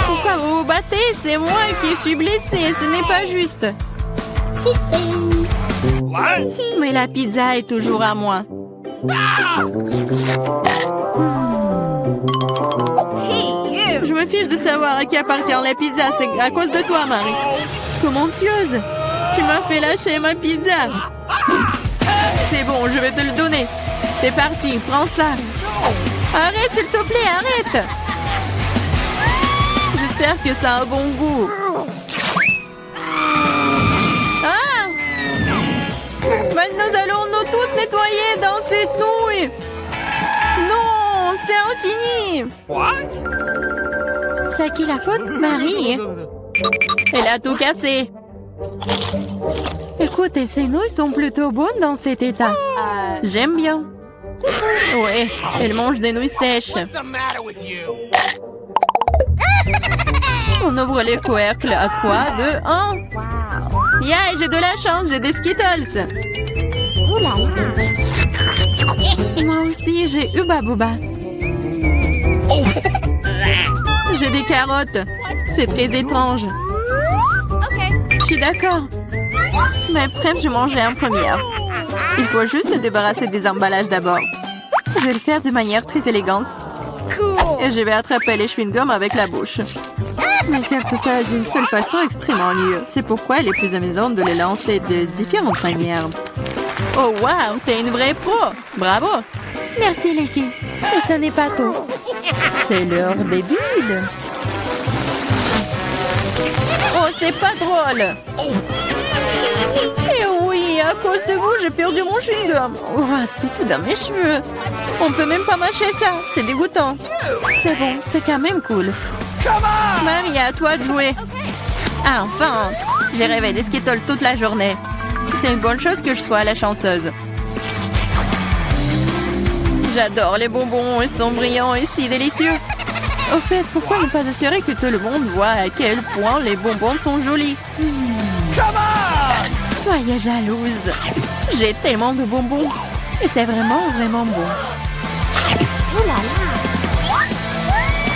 Pourquoi vous vous battez? C'est moi qui suis blessée. Ce n'est pas juste. Mais la pizza est toujours à moi. Je me fiche de savoir à qui appartient la pizza. C'est à cause de toi, Marie. Comment tu oses? Tu m'as fait lâcher ma pizza. C'est bon, je vais te le donner. C'est parti, prends ça. Arrête, s'il te plaît, arrête. J'espère que ça a un bon goût. Ah! Mais nous allons nous tous nettoyer dans cette nouille. Non, c'est infini. C'est à qui la faute? Marie. Elle a tout cassé. Écoutez, ces nouilles sont plutôt bonnes dans cet état. J'aime bien. Ouais, elle mange des nouilles sèches. On ouvre les couvercles à 3, 2, 1. Yeah, j'ai de la chance, j'ai des Skittles. Moi aussi, j'ai Hubba Bubba. J'ai des carottes. C'est très étrange. Je suis d'accord. Mais presque, je mangerai en première. Il faut juste se débarrasser des emballages d'abord. Je vais le faire de manière très élégante. Et je vais attraper les chewing-gums avec la bouche. Mais faire tout ça d'une seule façon est extrêmement mieux. C'est pourquoi il est plus amusant de les lancer de différentes manières. Oh wow, t'es une vraie pro. Bravo. Merci les filles. Mais ça n'est pas tout. C'est l'heure des bulles. Oh, c'est pas drôle. Et oui, à cause de vous, j'ai perdu mon chewing-gum. Oh, c'est tout dans mes cheveux. On peut même pas mâcher ça. C'est dégoûtant. C'est bon, c'est quand même cool. Marie, à toi de jouer. Ah, enfin, j'ai rêvé des Skittles toute la journée. C'est une bonne chose que je sois la chanceuse. J'adore les bonbons, ils sont brillants et si délicieux. Au fait, pourquoi ne pas assurer que tout le monde voit à quel point les bonbons sont jolis? Soyez jalouse. J'ai tellement de bonbons. Et c'est vraiment, vraiment bon. Oh là là.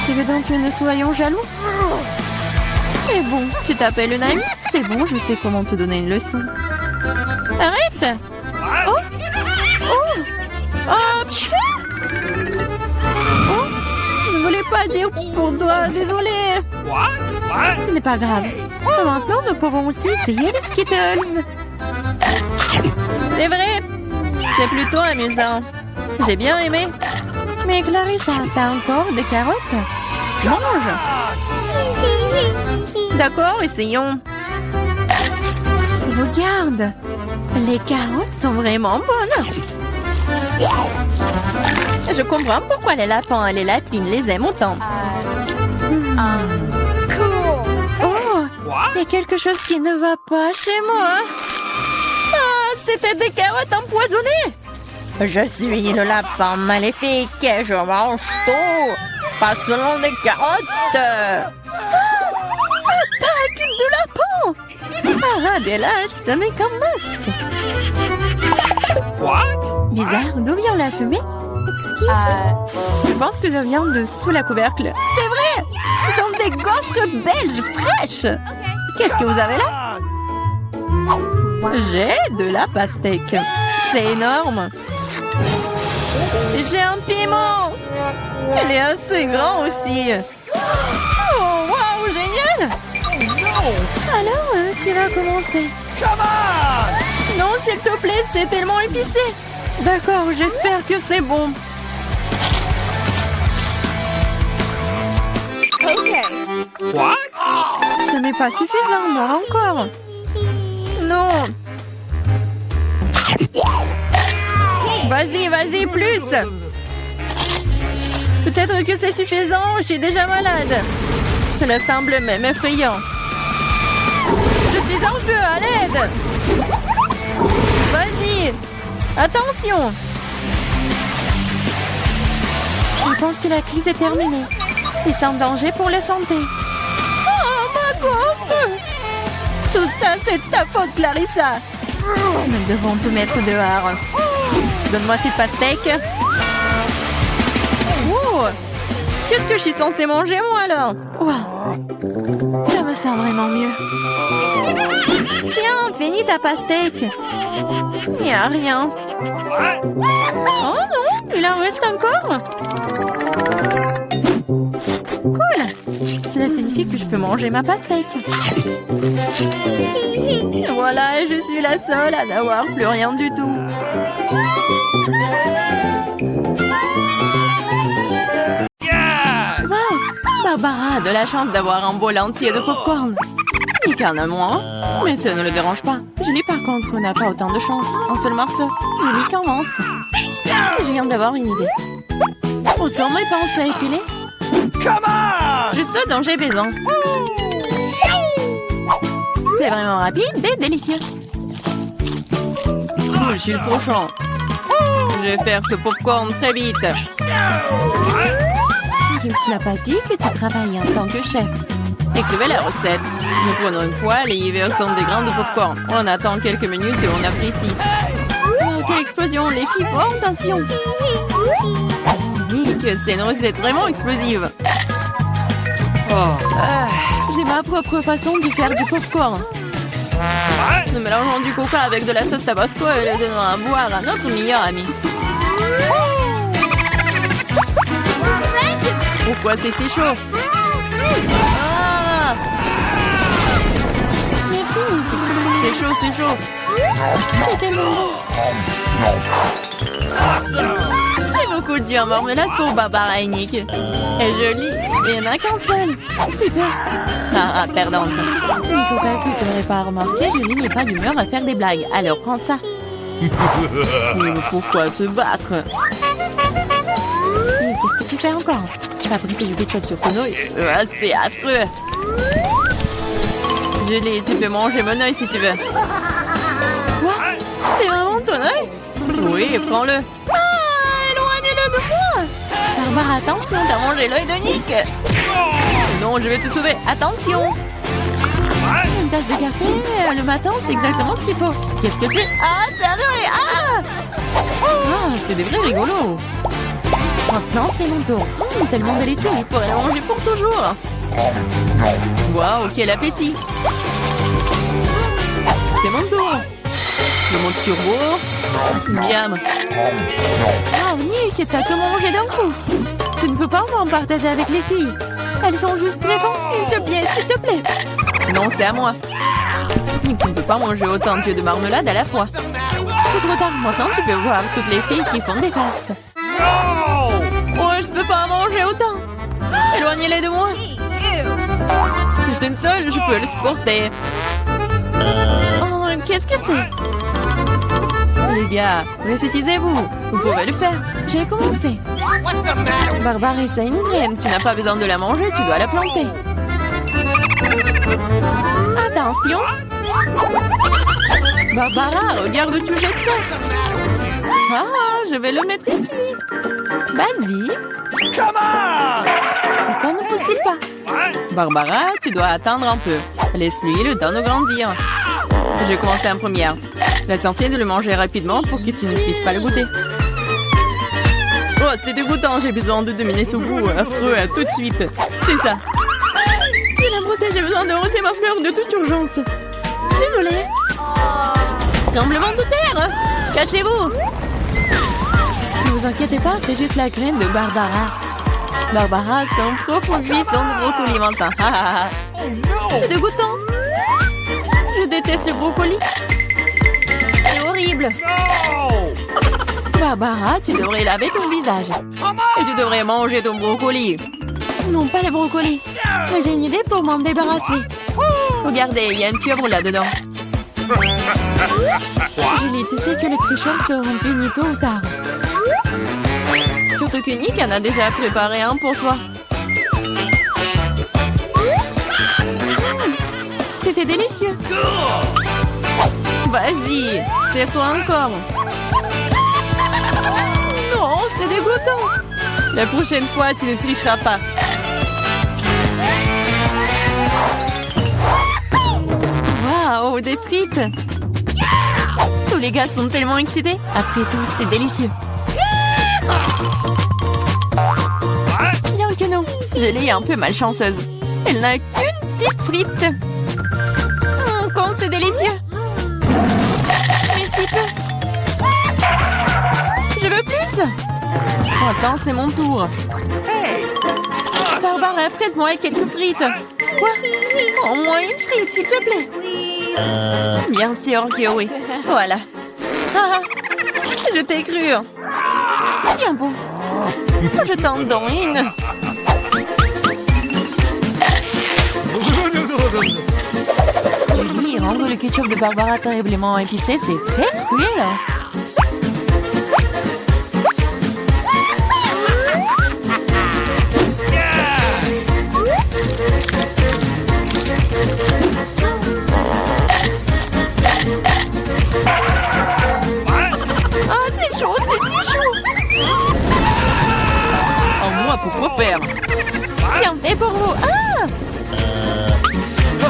Tu veux donc que nous soyons jaloux? C'est bon, tu t'appelles une amie? C'est bon, je sais comment te donner une leçon. Arrête! Oh! Oh! Oh! Pfiou! Oh! Je ne voulais pas dire pour toi, désolée. Ce n'est pas grave. Maintenant, nous pouvons aussi essayer les Skittles. C'est vrai. C'est plutôt amusant. J'ai bien aimé. Mais Clarissa, t'as encore des carottes? Mange. D'accord, essayons. Regarde. Les carottes sont vraiment bonnes. Je comprends pourquoi les lapins et les lapines les aiment autant. Oh, il y a quelque chose qui ne va pas chez moi. Ah, c'était des carottes empoisonnées. Je suis le lapin maléfique et je mange tout. Pas seulement des carottes. Attaque de lapin. Ah, dès l'âge, ce n'est qu'un masque. What? Bizarre, d'où vient la fumée? Je pense que ça vient de sous la couvercle. C'est vrai! Ce sont des gaufres belges fraîches! Qu'est-ce que vous avez là? J'ai de la pastèque. C'est énorme. J'ai un piment. Elle est assez grand aussi. Oh, waouh, génial! Alors, tu vas commencer. Non, s'il te plaît, c'est tellement épicé. D'accord, j'espère que c'est bon. What? Ce n'est pas suffisant, moi encore. Non. Vas-y, vas-y, plus. Peut-être que c'est suffisant, je suis déjà malade. Cela semble même effrayant. Je suis en feu, à l'aide. Vas-y. Attention. Je pense que la crise est terminée. Et sans danger pour la santé. Oh, ma gaufre! Tout ça, c'est ta faute, Clarissa. Nous devons tout mettre dehors. Donne-moi cette pastèque. Oh! Qu'est-ce que je suis censée manger, moi, alors? Wow. Je me sens vraiment mieux. Tiens, finis ta pastèque. Il n'y a rien. Oh non, il en reste encore. Cool. Cela signifie que je peux manger ma pastèque. Voilà, je suis la seule à n'avoir plus rien du tout. Yes! Wow! Barbara a de la chance d'avoir un bol entier de popcorn. Il qu'un à moi, mais ça ne le dérange pas. Julie, par contre, n'a pas autant de chance. Un seul morceau. Julie commence. Je viens d'avoir une idée. Où sont mes pinces à épiler? Juste ce dont j'ai besoin. C'est vraiment rapide et délicieux. Je suis le prochain. Je vais faire ce popcorn très vite. Tu n'as pas dit que tu travaillais en tant que chef. Écrivez la recette. Nous prenons une poêle et y versons des grains de popcorn. On attend quelques minutes et on apprécie. Oh, quelle explosion! Les filles, font attention! Nick, c'est une recette vraiment explosive. J'ai ma propre façon de faire du popcorn. Nous mélangeons du coca avec de la sauce tabasco et le donnons à boire à notre meilleur ami. Pourquoi c'est si chaud? Ah! Merci, Nick. C'est chaud, c'est chaud. C'est tellement bon. C'est beaucoup de en marmelade pour Barbara et Nick. Elle est jolie. Il n'y en a qu'un seul. Super. Ah, perdante. Nicolas, que tu n'aurais pas remarqué, Julie n'est pas d'humeur à faire des blagues. Alors prends ça. Mais pourquoi te battre? Qu'est-ce que tu fais encore? Tu vas briser du ketchup sur ton œil. C'est affreux. Julie, tu peux manger mon œil si tu veux. Quoi? C'est vraiment ton œil? Oui, prends-le. Ah, éloignez-le de moi! Barbara, attention, t'as mangé l'œil de Nick. Non, je vais te sauver. Attention! Une tasse de café le matin, c'est exactement ce qu'il faut. Qu'est-ce que c'est? Ah, c'est adoré! Ah! Ah, c'est des vrais rigolos. Maintenant, c'est mon tour. Tellement délicieux, je pourrais la manger pour toujours. Waouh, quel appétit! C'est mon tour. Je monte turbo. Miam. Ah, Nick, t'as tout mangé d'un coup. Tu ne peux pas m'en partager avec les filles. Elles sont juste très bonnes. Une seule pièce, s'il te plaît. Non, c'est à moi. Nick, tu ne peux pas manger autant de marmelade à la fois. C'est trop tard. Maintenant, tu peux voir toutes les filles qui font des farces. Oh, je ne peux pas manger autant. Éloignez-les de moi. Je suis une seule, je peux le supporter. Oh, qu'est-ce que c'est? Les gars, ressuscitez-vous. Vous pouvez le faire. J'ai commencé. Barbara, c'est une graine. Tu n'as pas besoin de la manger, tu dois la planter. Attention. Barbara, regarde où tu jettes ça. Ah, je vais le mettre ici. Vas-y. Pourquoi ne pousse-t-il pas? Barbara, tu dois attendre un peu. Laisse-lui le temps de grandir. Je vais commencer en première. L'essentiel est de le manger rapidement pour que tu ne puisses pas le goûter. Oh, c'est dégoûtant. J'ai besoin de dominer ce goût affreux tout de suite. C'est ça. Je la protège. J'ai besoin de rôter ma fleur de toute urgence. Désolée. Tremblement de terre. Cachez-vous. Ne vous inquiétez pas, c'est juste la graine de Barbara. Barbara, son propre buisson de brocoli mentin. C'est dégoûtant. Je déteste le brocoli. C'est horrible. Barbara, tu devrais laver ton visage. Et tu devrais manger ton brocoli. Non, pas le brocoli. Mais j'ai une idée pour m'en débarrasser. Regardez, il y a une pieuvre là-dedans. Julie, tu sais que les tricheurs seront punis tôt ou tard. Surtout que Nick en a déjà préparé un pour toi. C'était délicieux. Vas-y, serre-toi encore. Non, c'est dégoûtant. La prochaine fois, tu ne tricheras pas. Waouh, des frites. Tous les gars sont tellement excités. Après tout, c'est délicieux. Bien que non, Julie est un peu malchanceuse. Elle n'a qu'une petite frite. Quand c'est délicieux. Mais si peu. Je veux plus. Attends, c'est mon tour. Barbara, prête-moi quelques frites. Quoi? Au moins une frite, s'il te plaît. Bien sûr que oui. Voilà. Ah, je t'ai cru. Tiens bon. Je t'en donne une. Julie, rendre le ketchup de Barbara terriblement épicé, c'est très cruel. Ah, c'est chaud, c'est si chaud. Oh, moi, pourquoi faire? Bien fait pour vous. Ah!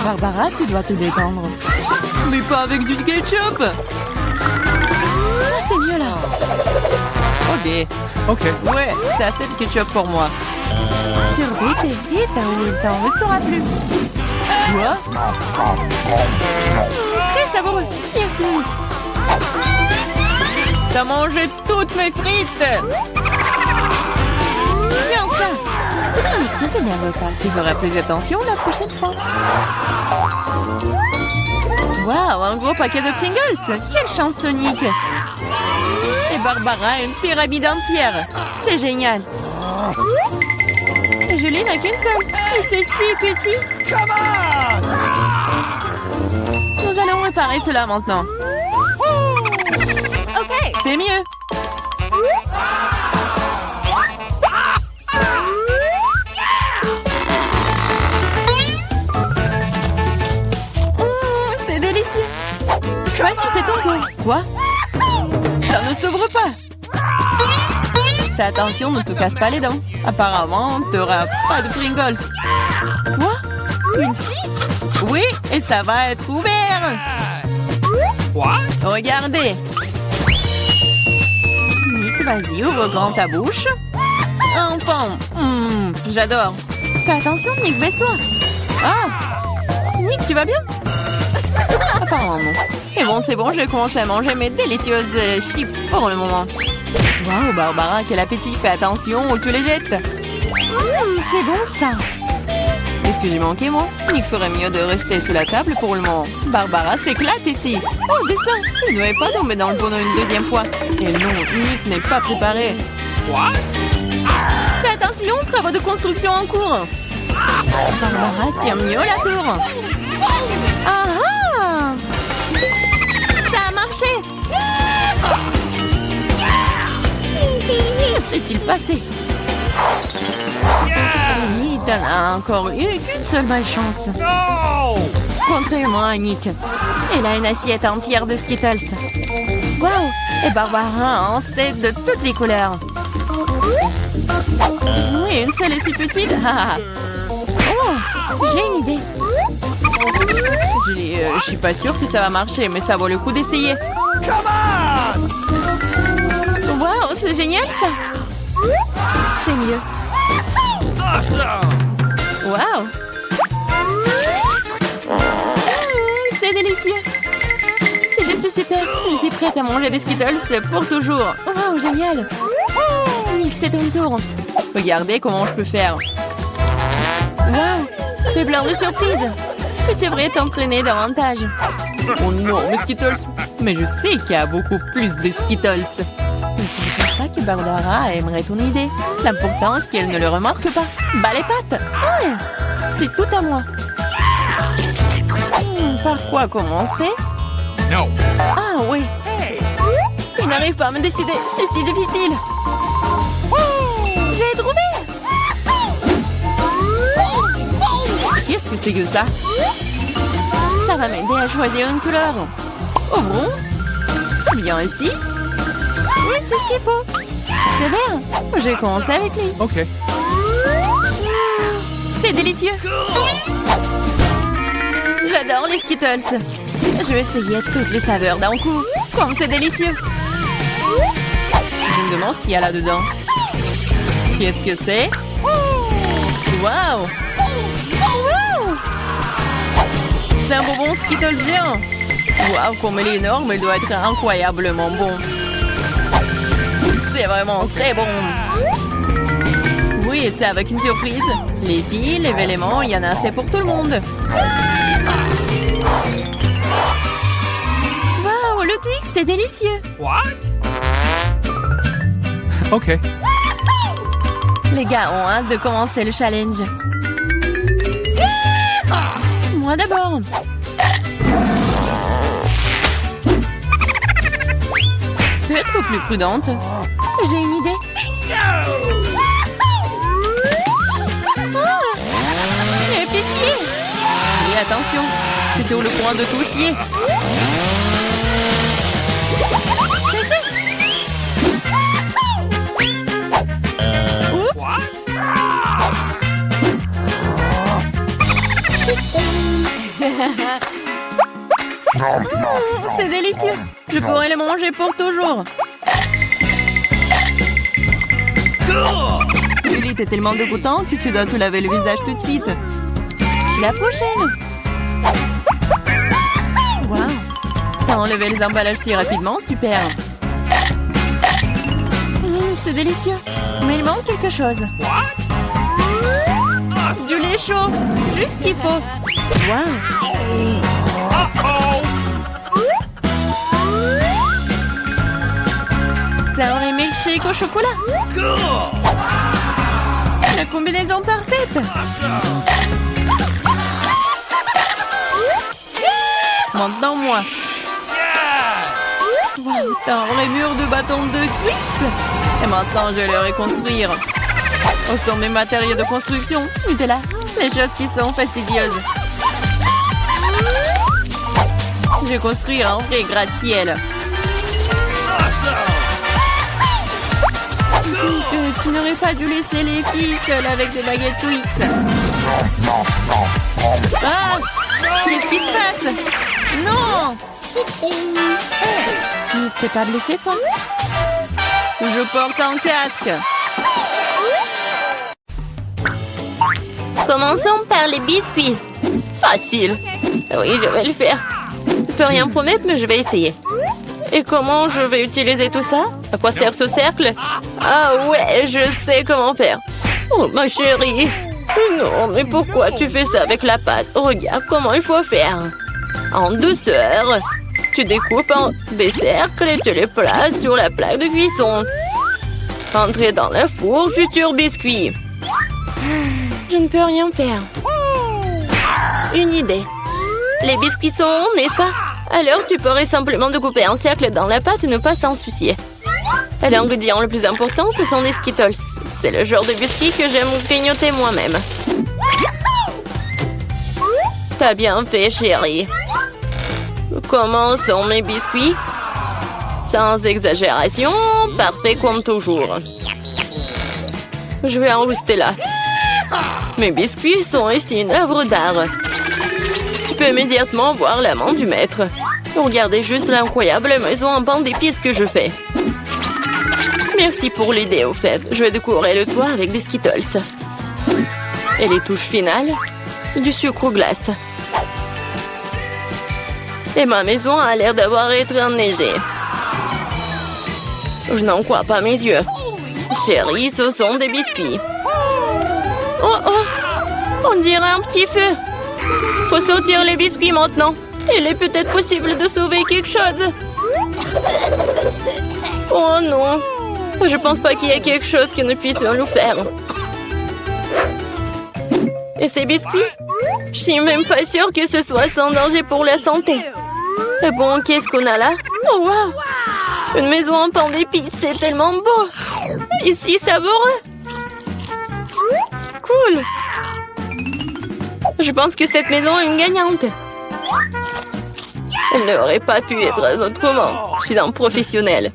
Barbara, tu dois te détendre. Mais pas avec du ketchup. Ah, c'est mieux là. Ok. Ouais, ça c'est du ketchup pour moi. Surveille tes frites ou il t'en restera plus. Quoi? Très savoureux. Merci. T'as mangé toutes mes frites. Tiens ça. Ne t'énerve pas. Tu feras plus attention la prochaine fois. Waouh, un gros paquet de Pringles. Quelle chance, Sonic. Et Barbara, une pyramide entière. C'est génial. Et Julie n'a qu'une seule. Et c'est si petit. Nous allons réparer cela maintenant. Okay. C'est mieux. C'est délicieux. Vas-y, c'est ton tour. Quoi? Ça ne s'ouvre pas. Fais attention, ne te casse pas les dents. Apparemment, tu n'auras pas de Pringles. Quoi? Une scie? Oui, et ça va être ouvert. What? Regardez. Nick, vas-y, ouvre grand ta bouche. Enfant. J'adore. Fais attention, Nick, baisse-toi. Ah! Nick, tu vas bien? Apparemment non. Et bon, c'est bon, je vais commencer à manger mes délicieuses chips pour le moment. Waouh, Barbara, quel appétit. Fais attention ou tu les jettes. C'est bon ça. Est-ce que j'ai manqué, moi? Il ferait mieux de rester sous la table pour le moment. Barbara s'éclate ici. Oh, descends. Il ne devait pas tomber dans le bonneau une deuxième fois. Et non, Nick n'est pas préparé. What? Fais attention, travaux de construction en cours. Barbara tient mieux la tour. Ah ah! Ça a marché. Que s'est-il passé? Oui, t'en as encore eu qu'une seule malchance. No! Contrairement à Nick. Elle a une assiette entière de Skittles. Waouh! Et Barbara en sait de toutes les couleurs. Oui, une seule est si petite. Oh, j'ai une idée. Je suis pas sûre que ça va marcher, mais ça vaut le coup d'essayer. Waouh, c'est génial ça. C'est mieux. Awesome! Waouh. C'est délicieux. C'est juste super. Je suis prête à manger des Skittles pour toujours. Waouh, génial. Nick, c'est ton tour. Regardez comment je peux faire. Waouh, t'es plein de surprises. Tu devrais t'entraîner davantage. Oh non, mes Skittles. Mais je sais qu'il y a beaucoup plus de Skittles. Mais je ne pense pas que Barbara aimerait ton idée. L'important, c'est qu'elle ne le remarque pas. Bas les pattes. Ah, c'est tout à moi. Par quoi commencer? No. Ah oui. Je n'arrive pas à me décider. C'est si difficile. J'ai trouvé. Qu'est-ce que c'est que ça? Ça va m'aider à choisir une couleur. Oh bon? Bien ici. Oui, c'est ce qu'il faut. C'est bien. Je vais commencer avec lui. Okay. C'est délicieux. J'adore les Skittles. Je vais essayer toutes les saveurs d'un coup. Comme c'est délicieux. Je me demande ce qu'il y a là-dedans. Qu'est-ce que c'est? Waouh! C'est un bonbon Skittles géant. Waouh, comme il est énorme, il doit être incroyablement bon. C'est vraiment très bon. Oui, c'est avec une surprise. Les filles, les éléments, il y en a assez pour tout le monde. Waouh, le Twix, c'est délicieux. What? Okay. Les gars ont hâte de commencer le challenge. Moi d'abord. Peux être plus prudente. J'ai une idée. Ah, et pitié. Et attention, c'est sur le point de toussier. C'est fait. Oups. C'est délicieux. Je pourrais le manger pour toujours. Julie, t'es tellement dégoûtant que tu dois te laver le visage tout de suite. C'est la prochaine. Waouh. T'as enlevé les emballages si rapidement, super. C'est délicieux. Mais il manque quelque chose. Du lait chaud. Juste ce qu'il faut. Waouh. C'est un vrai milkshake au chocolat. La combinaison parfaite. Maintenant moi. Wow, t'as les murs de bâtons de Twix. Et maintenant je vais le reconstruire. Où sont mes matériaux de construction? Nutella, les choses qui sont fastidieuses. Je vais construire un vrai gratte-ciel. Tu n'aurais pas dû laisser les filles seules avec des baguettes Twix. Ah! Qu'est-ce qui se passe? Non! T'es pas blessé, toi? Je porte un casque. Commençons par les biscuits. Facile. Oui, je vais le faire. Je peux rien promettre, mais je vais essayer. Et comment je vais utiliser tout ça? À quoi sert ce cercle? Ah ouais, je sais comment faire. Oh, ma chérie. Non, mais pourquoi tu fais ça avec la pâte? Regarde comment il faut faire. En douceur. Tu découpes en des cercles et tu les places sur la plaque de cuisson. Entrez dans le four, futur biscuit. Je ne peux rien faire. Une idée. Les biscuits sont ronds, n'est-ce pas? Alors tu pourrais simplement découper un cercle dans la pâte et ne pas s'en soucier. Et l'ingrédient le plus important, ce sont des Skittles. C'est le genre de biscuits que j'aime grignoter moi-même. T'as bien fait, chérie. Comment sont mes biscuits? Sans exagération, parfait comme toujours. Je vais en rester là. Mes biscuits sont ici une œuvre d'art. peux immédiatement voir la main du maître. Regardez juste l'incroyable maison en pain d'épices que je fais. Merci pour l'idée, au fait. Je vais décorer le toit avec des Skittles. Et les touches finales, du sucre glace. Et ma maison a l'air d'avoir été enneigée. Je n'en crois pas mes yeux. Chérie, ce sont des biscuits. Oh oh! On dirait un petit feu. Faut sortir les biscuits maintenant. Il est peut-être possible de sauver quelque chose. Oh non! Je pense pas qu'il y ait quelque chose que nous puissions nous faire. Et ces biscuits? Je suis même pas sûre que ce soit sans danger pour la santé. Et bon, qu'est-ce qu'on a là? Oh wow! Une maison en pain d'épices, c'est tellement beau! Ici, savoureux! Cool! Je pense que cette maison est une gagnante. Elle n'aurait pas pu être autrement. Je suis un professionnel.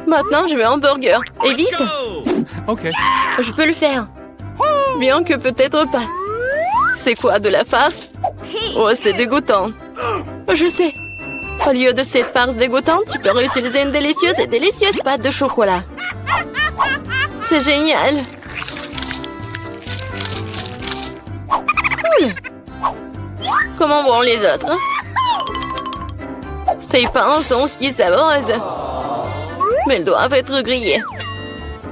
Maintenant, je veux un burger. Et vite! Okay. Je peux le faire. Bien que peut-être pas. C'est quoi, de la farce? Oh, c'est dégoûtant. Je sais. Au lieu de cette farce dégoûtante, tu peux réutiliser une délicieuse pâte de chocolat. C'est génial. Cool. Comment vont les autres? Ces pains sont si savoureuses. Mais elles doivent être grillées.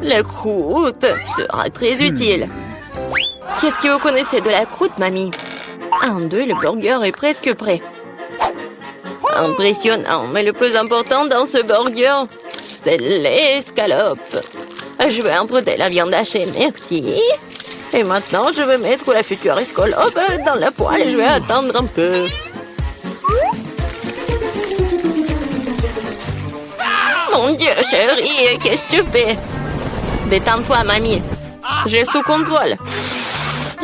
La croûte sera très utile. Qu'est-ce que vous connaissez de la croûte, mamie? 1, 2, le burger est presque prêt. Impressionnant, mais le plus important dans ce burger, c'est l'escalope. Je vais emprunter la viande hachée, merci. Et maintenant, je vais mettre la future escalope dans la poêle et je vais attendre un peu. Mon Dieu, chérie, qu'est-ce que tu fais? Détends-toi, mamie. J'ai sous contrôle.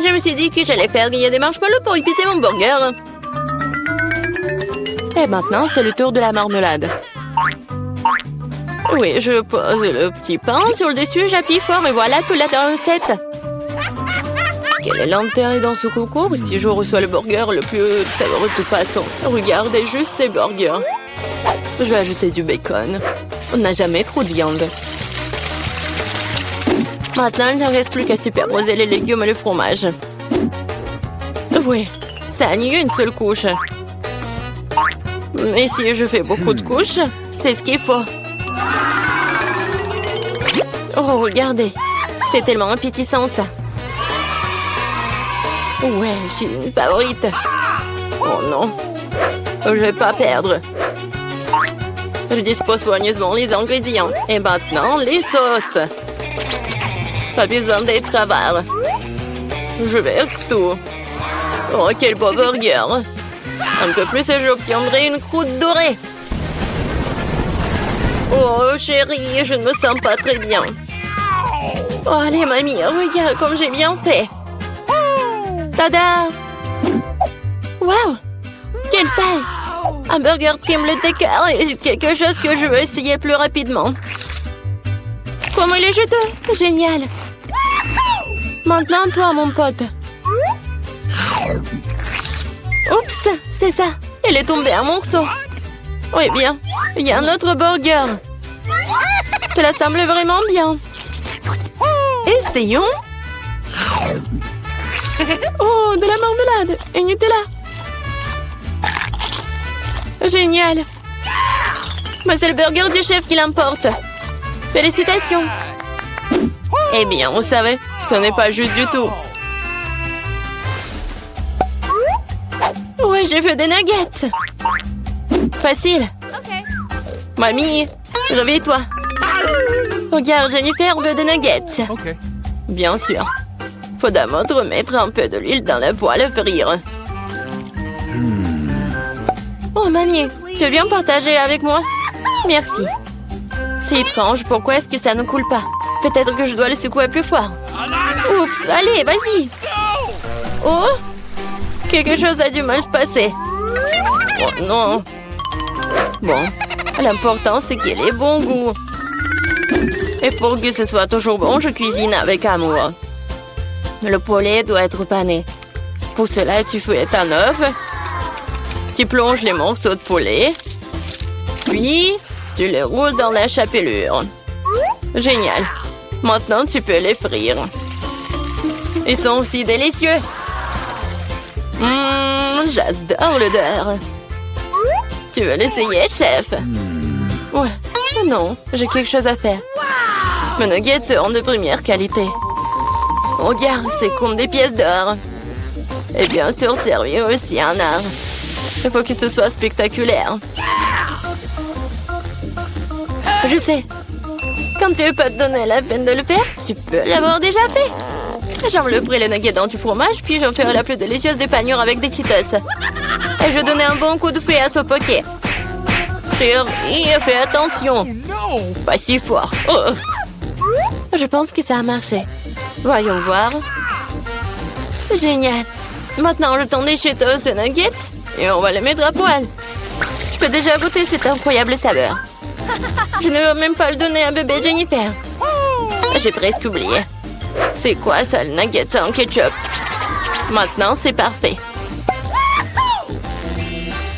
Je me suis dit que j'allais faire griller des marshmallows pour épicer mon burger. Et maintenant, c'est le tour de la marmelade. Oui, je pose le petit pain sur le dessus, j'appuie fort et voilà toute la recette. Quel est l'intérêt dans ce concours si je reçois le burger le plus savoureux de toute façon? Regardez juste ces burgers. Je vais ajouter du bacon. On n'a jamais trop de viande. Maintenant, il ne reste plus qu'à superposer les légumes et le fromage. Oui, ça annule une seule couche. Mais si je fais beaucoup de couches, c'est ce qu'il faut. Oh, regardez. C'est tellement appétissant, ça. Ouais, j'ai une favorite. Oh non. Je vais pas perdre. Je dispose soigneusement les ingrédients. Et maintenant, les sauces. Pas besoin d'être avare. Je verse tout. Oh, quel beau burger. Un peu plus et j'obtiendrai une croûte dorée. Oh, chérie, je ne me sens pas très bien. Oh, allez, mamie, regarde comme j'ai bien fait. Tada! Wow! Quelle taille! Un burger crème le décor est quelque chose que je veux essayer plus rapidement. Comment il est juteux! Génial! Maintenant, toi, mon pote. Oups, c'est ça. Il est tombé un morceau. Oui, bien. Il y a un autre burger. Cela semble vraiment bien. Essayons. Oh, de la marmelade et Nutella. Génial. Mais c'est le burger du chef qui l'emporte. Félicitations. Eh bien, vous savez, ce n'est pas juste du tout. Ouais, j'ai fait des nuggets. Facile. Mamie, réveille-toi. Regarde, Jennifer veut des nuggets. Okay. Bien sûr. Faut d'abord remettre un peu de l'huile dans la poêle à frire. Oh, mamie, tu viens partager avec moi? Merci. C'est étrange, pourquoi est-ce que ça ne coule pas? Peut-être que je dois le secouer plus fort. Oups, allez, vas-y. Oh, quelque chose a dû mal se passer. Oh non. Bon, l'important c'est qu'il ait bon goût. Et pour que ce soit toujours bon, je cuisine avec amour. Le poulet doit être pané. Pour cela, tu fouettes un œuf. Tu plonges les morceaux de poulet. Puis, tu les roules dans la chapelure. Génial. Maintenant, tu peux les frire. Ils sont aussi délicieux. J'adore l'odeur. Tu veux l'essayer, chef? Ouais. Non, j'ai quelque chose à faire. Mes nuggets sont de première qualité. Regarde, c'est comme des pièces d'or. Et bien sûr, servir aussi un art. Il faut que ce soit spectaculaire. Je sais. Quand tu veux pas te donner la peine de le faire, tu peux l'avoir déjà fait. J'envelopperai les nuggets dans du fromage, puis j'en ferai la plus délicieuse des panures avec des Cheetos. Et je donnais un bon coup de fouet à ce poké. Chérie, fais attention. Pas si fort. Oh. Je pense que ça a marché. Voyons voir. Génial. Maintenant, je tends des Cheetos et nuggets et on va les mettre à poil. Je peux déjà goûter cette incroyable saveur. Je ne veux même pas le donner à bébé Jennifer. J'ai presque oublié. C'est quoi ça, le nugget en ketchup? Maintenant, c'est parfait.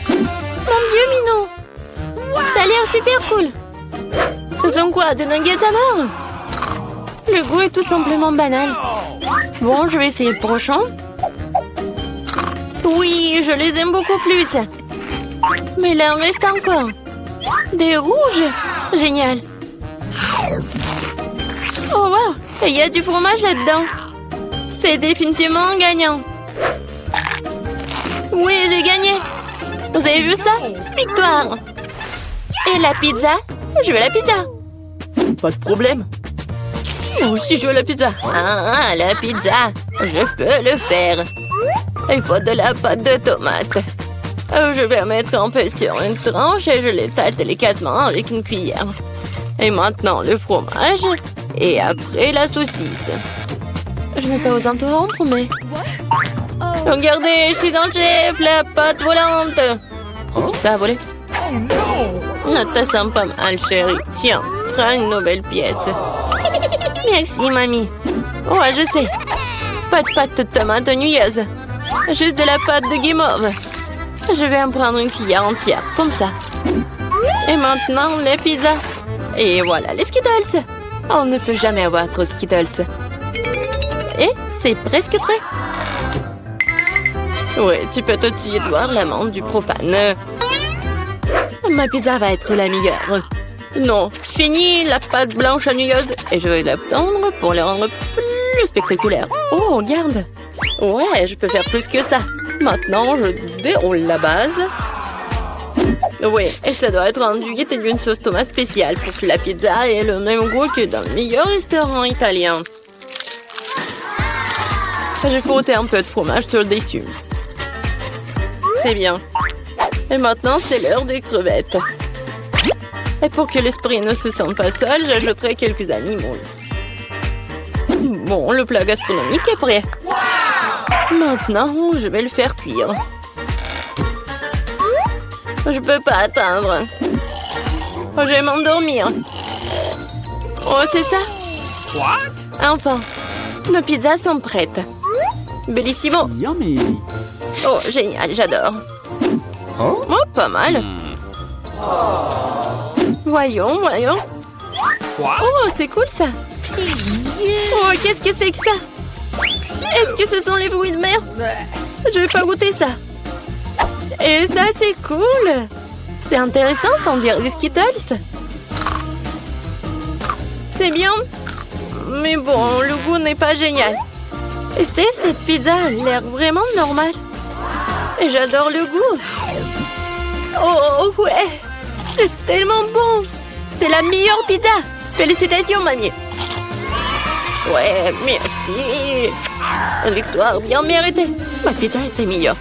Mon Dieu, Minou! Ça a l'air super cool. Ce sont quoi, des nuggets à mort? Le goût est tout simplement banal. Bon, je vais essayer le prochain. Oui, je les aime beaucoup plus. Mais là, il en reste encore. Des rouges. Génial. Oh, wow. Et il y a du fromage là-dedans. C'est définitivement gagnant. Oui, j'ai gagné. Vous avez vu ça? Victoire. Et la pizza? Je veux la pizza. Pas de problème. Moi aussi, je veux la pizza. Ah, la pizza. Je peux le faire. Il faut de la pâte de tomate. Je vais mettre un peu sur une tranche et je l'étale délicatement avec une cuillère. Et maintenant, le fromage. Et après, la saucisse. Je n'ai pas aux interrompre, mais... Regardez, je suis dans le chef, la pâte volante. Oups, ça a volé. Ça te sent pas mal, chérie. Tiens, prends une nouvelle pièce. Merci, mamie. Ouais, je sais. Pas de pâte de tomate nouilleuse. Juste de la pâte de guimauve. Je vais en prendre une cuillère entière, comme ça. Et maintenant, les pizzas. Et voilà, les Skittles. On ne peut jamais avoir trop de Skittles. Et c'est presque prêt. Ouais, tu peux tout de suite voir l'amande du profane. Ma pizza va être la meilleure. Non, fini la pâte blanche nouilleuse et je vais la tendre pour la rendre plus spectaculaire. Oh, regarde. Ouais, je peux faire plus que ça. Maintenant, je déroule la base. Oui, et ça doit être enduit d'une sauce tomate spéciale pour que la pizza ait le même goût que dans le meilleur restaurant italien. J'ai frotté un peu de fromage sur le dessus. C'est bien. Et maintenant, c'est l'heure des crevettes. Et pour que l'esprit ne se sente pas seul, j'ajouterai quelques amis moules. Bon, le plat gastronomique est prêt. Maintenant, je vais le faire cuire. Je peux pas attendre. Je vais m'endormir. Oh, c'est ça? What? Enfin, nos pizzas sont prêtes. Bellissimo. Yummy. Oh, génial, j'adore. Oh, pas mal. Voyons, voyons. What? Oh, c'est cool ça. Oh, qu'est-ce que c'est que ça? Est-ce que ce sont les fruits de mer? Je vais pas goûter ça. Et ça, c'est cool. C'est intéressant, sans dire des Skittles. C'est bien. Mais bon, le goût n'est pas génial. Et cette pizza a l'air vraiment normale. Et j'adore le goût. Oh, ouais. C'est tellement bon. C'est la meilleure pizza. Félicitations, mamie. Ouais, merci. Une victoire bien méritée. Ma pizza était meilleure.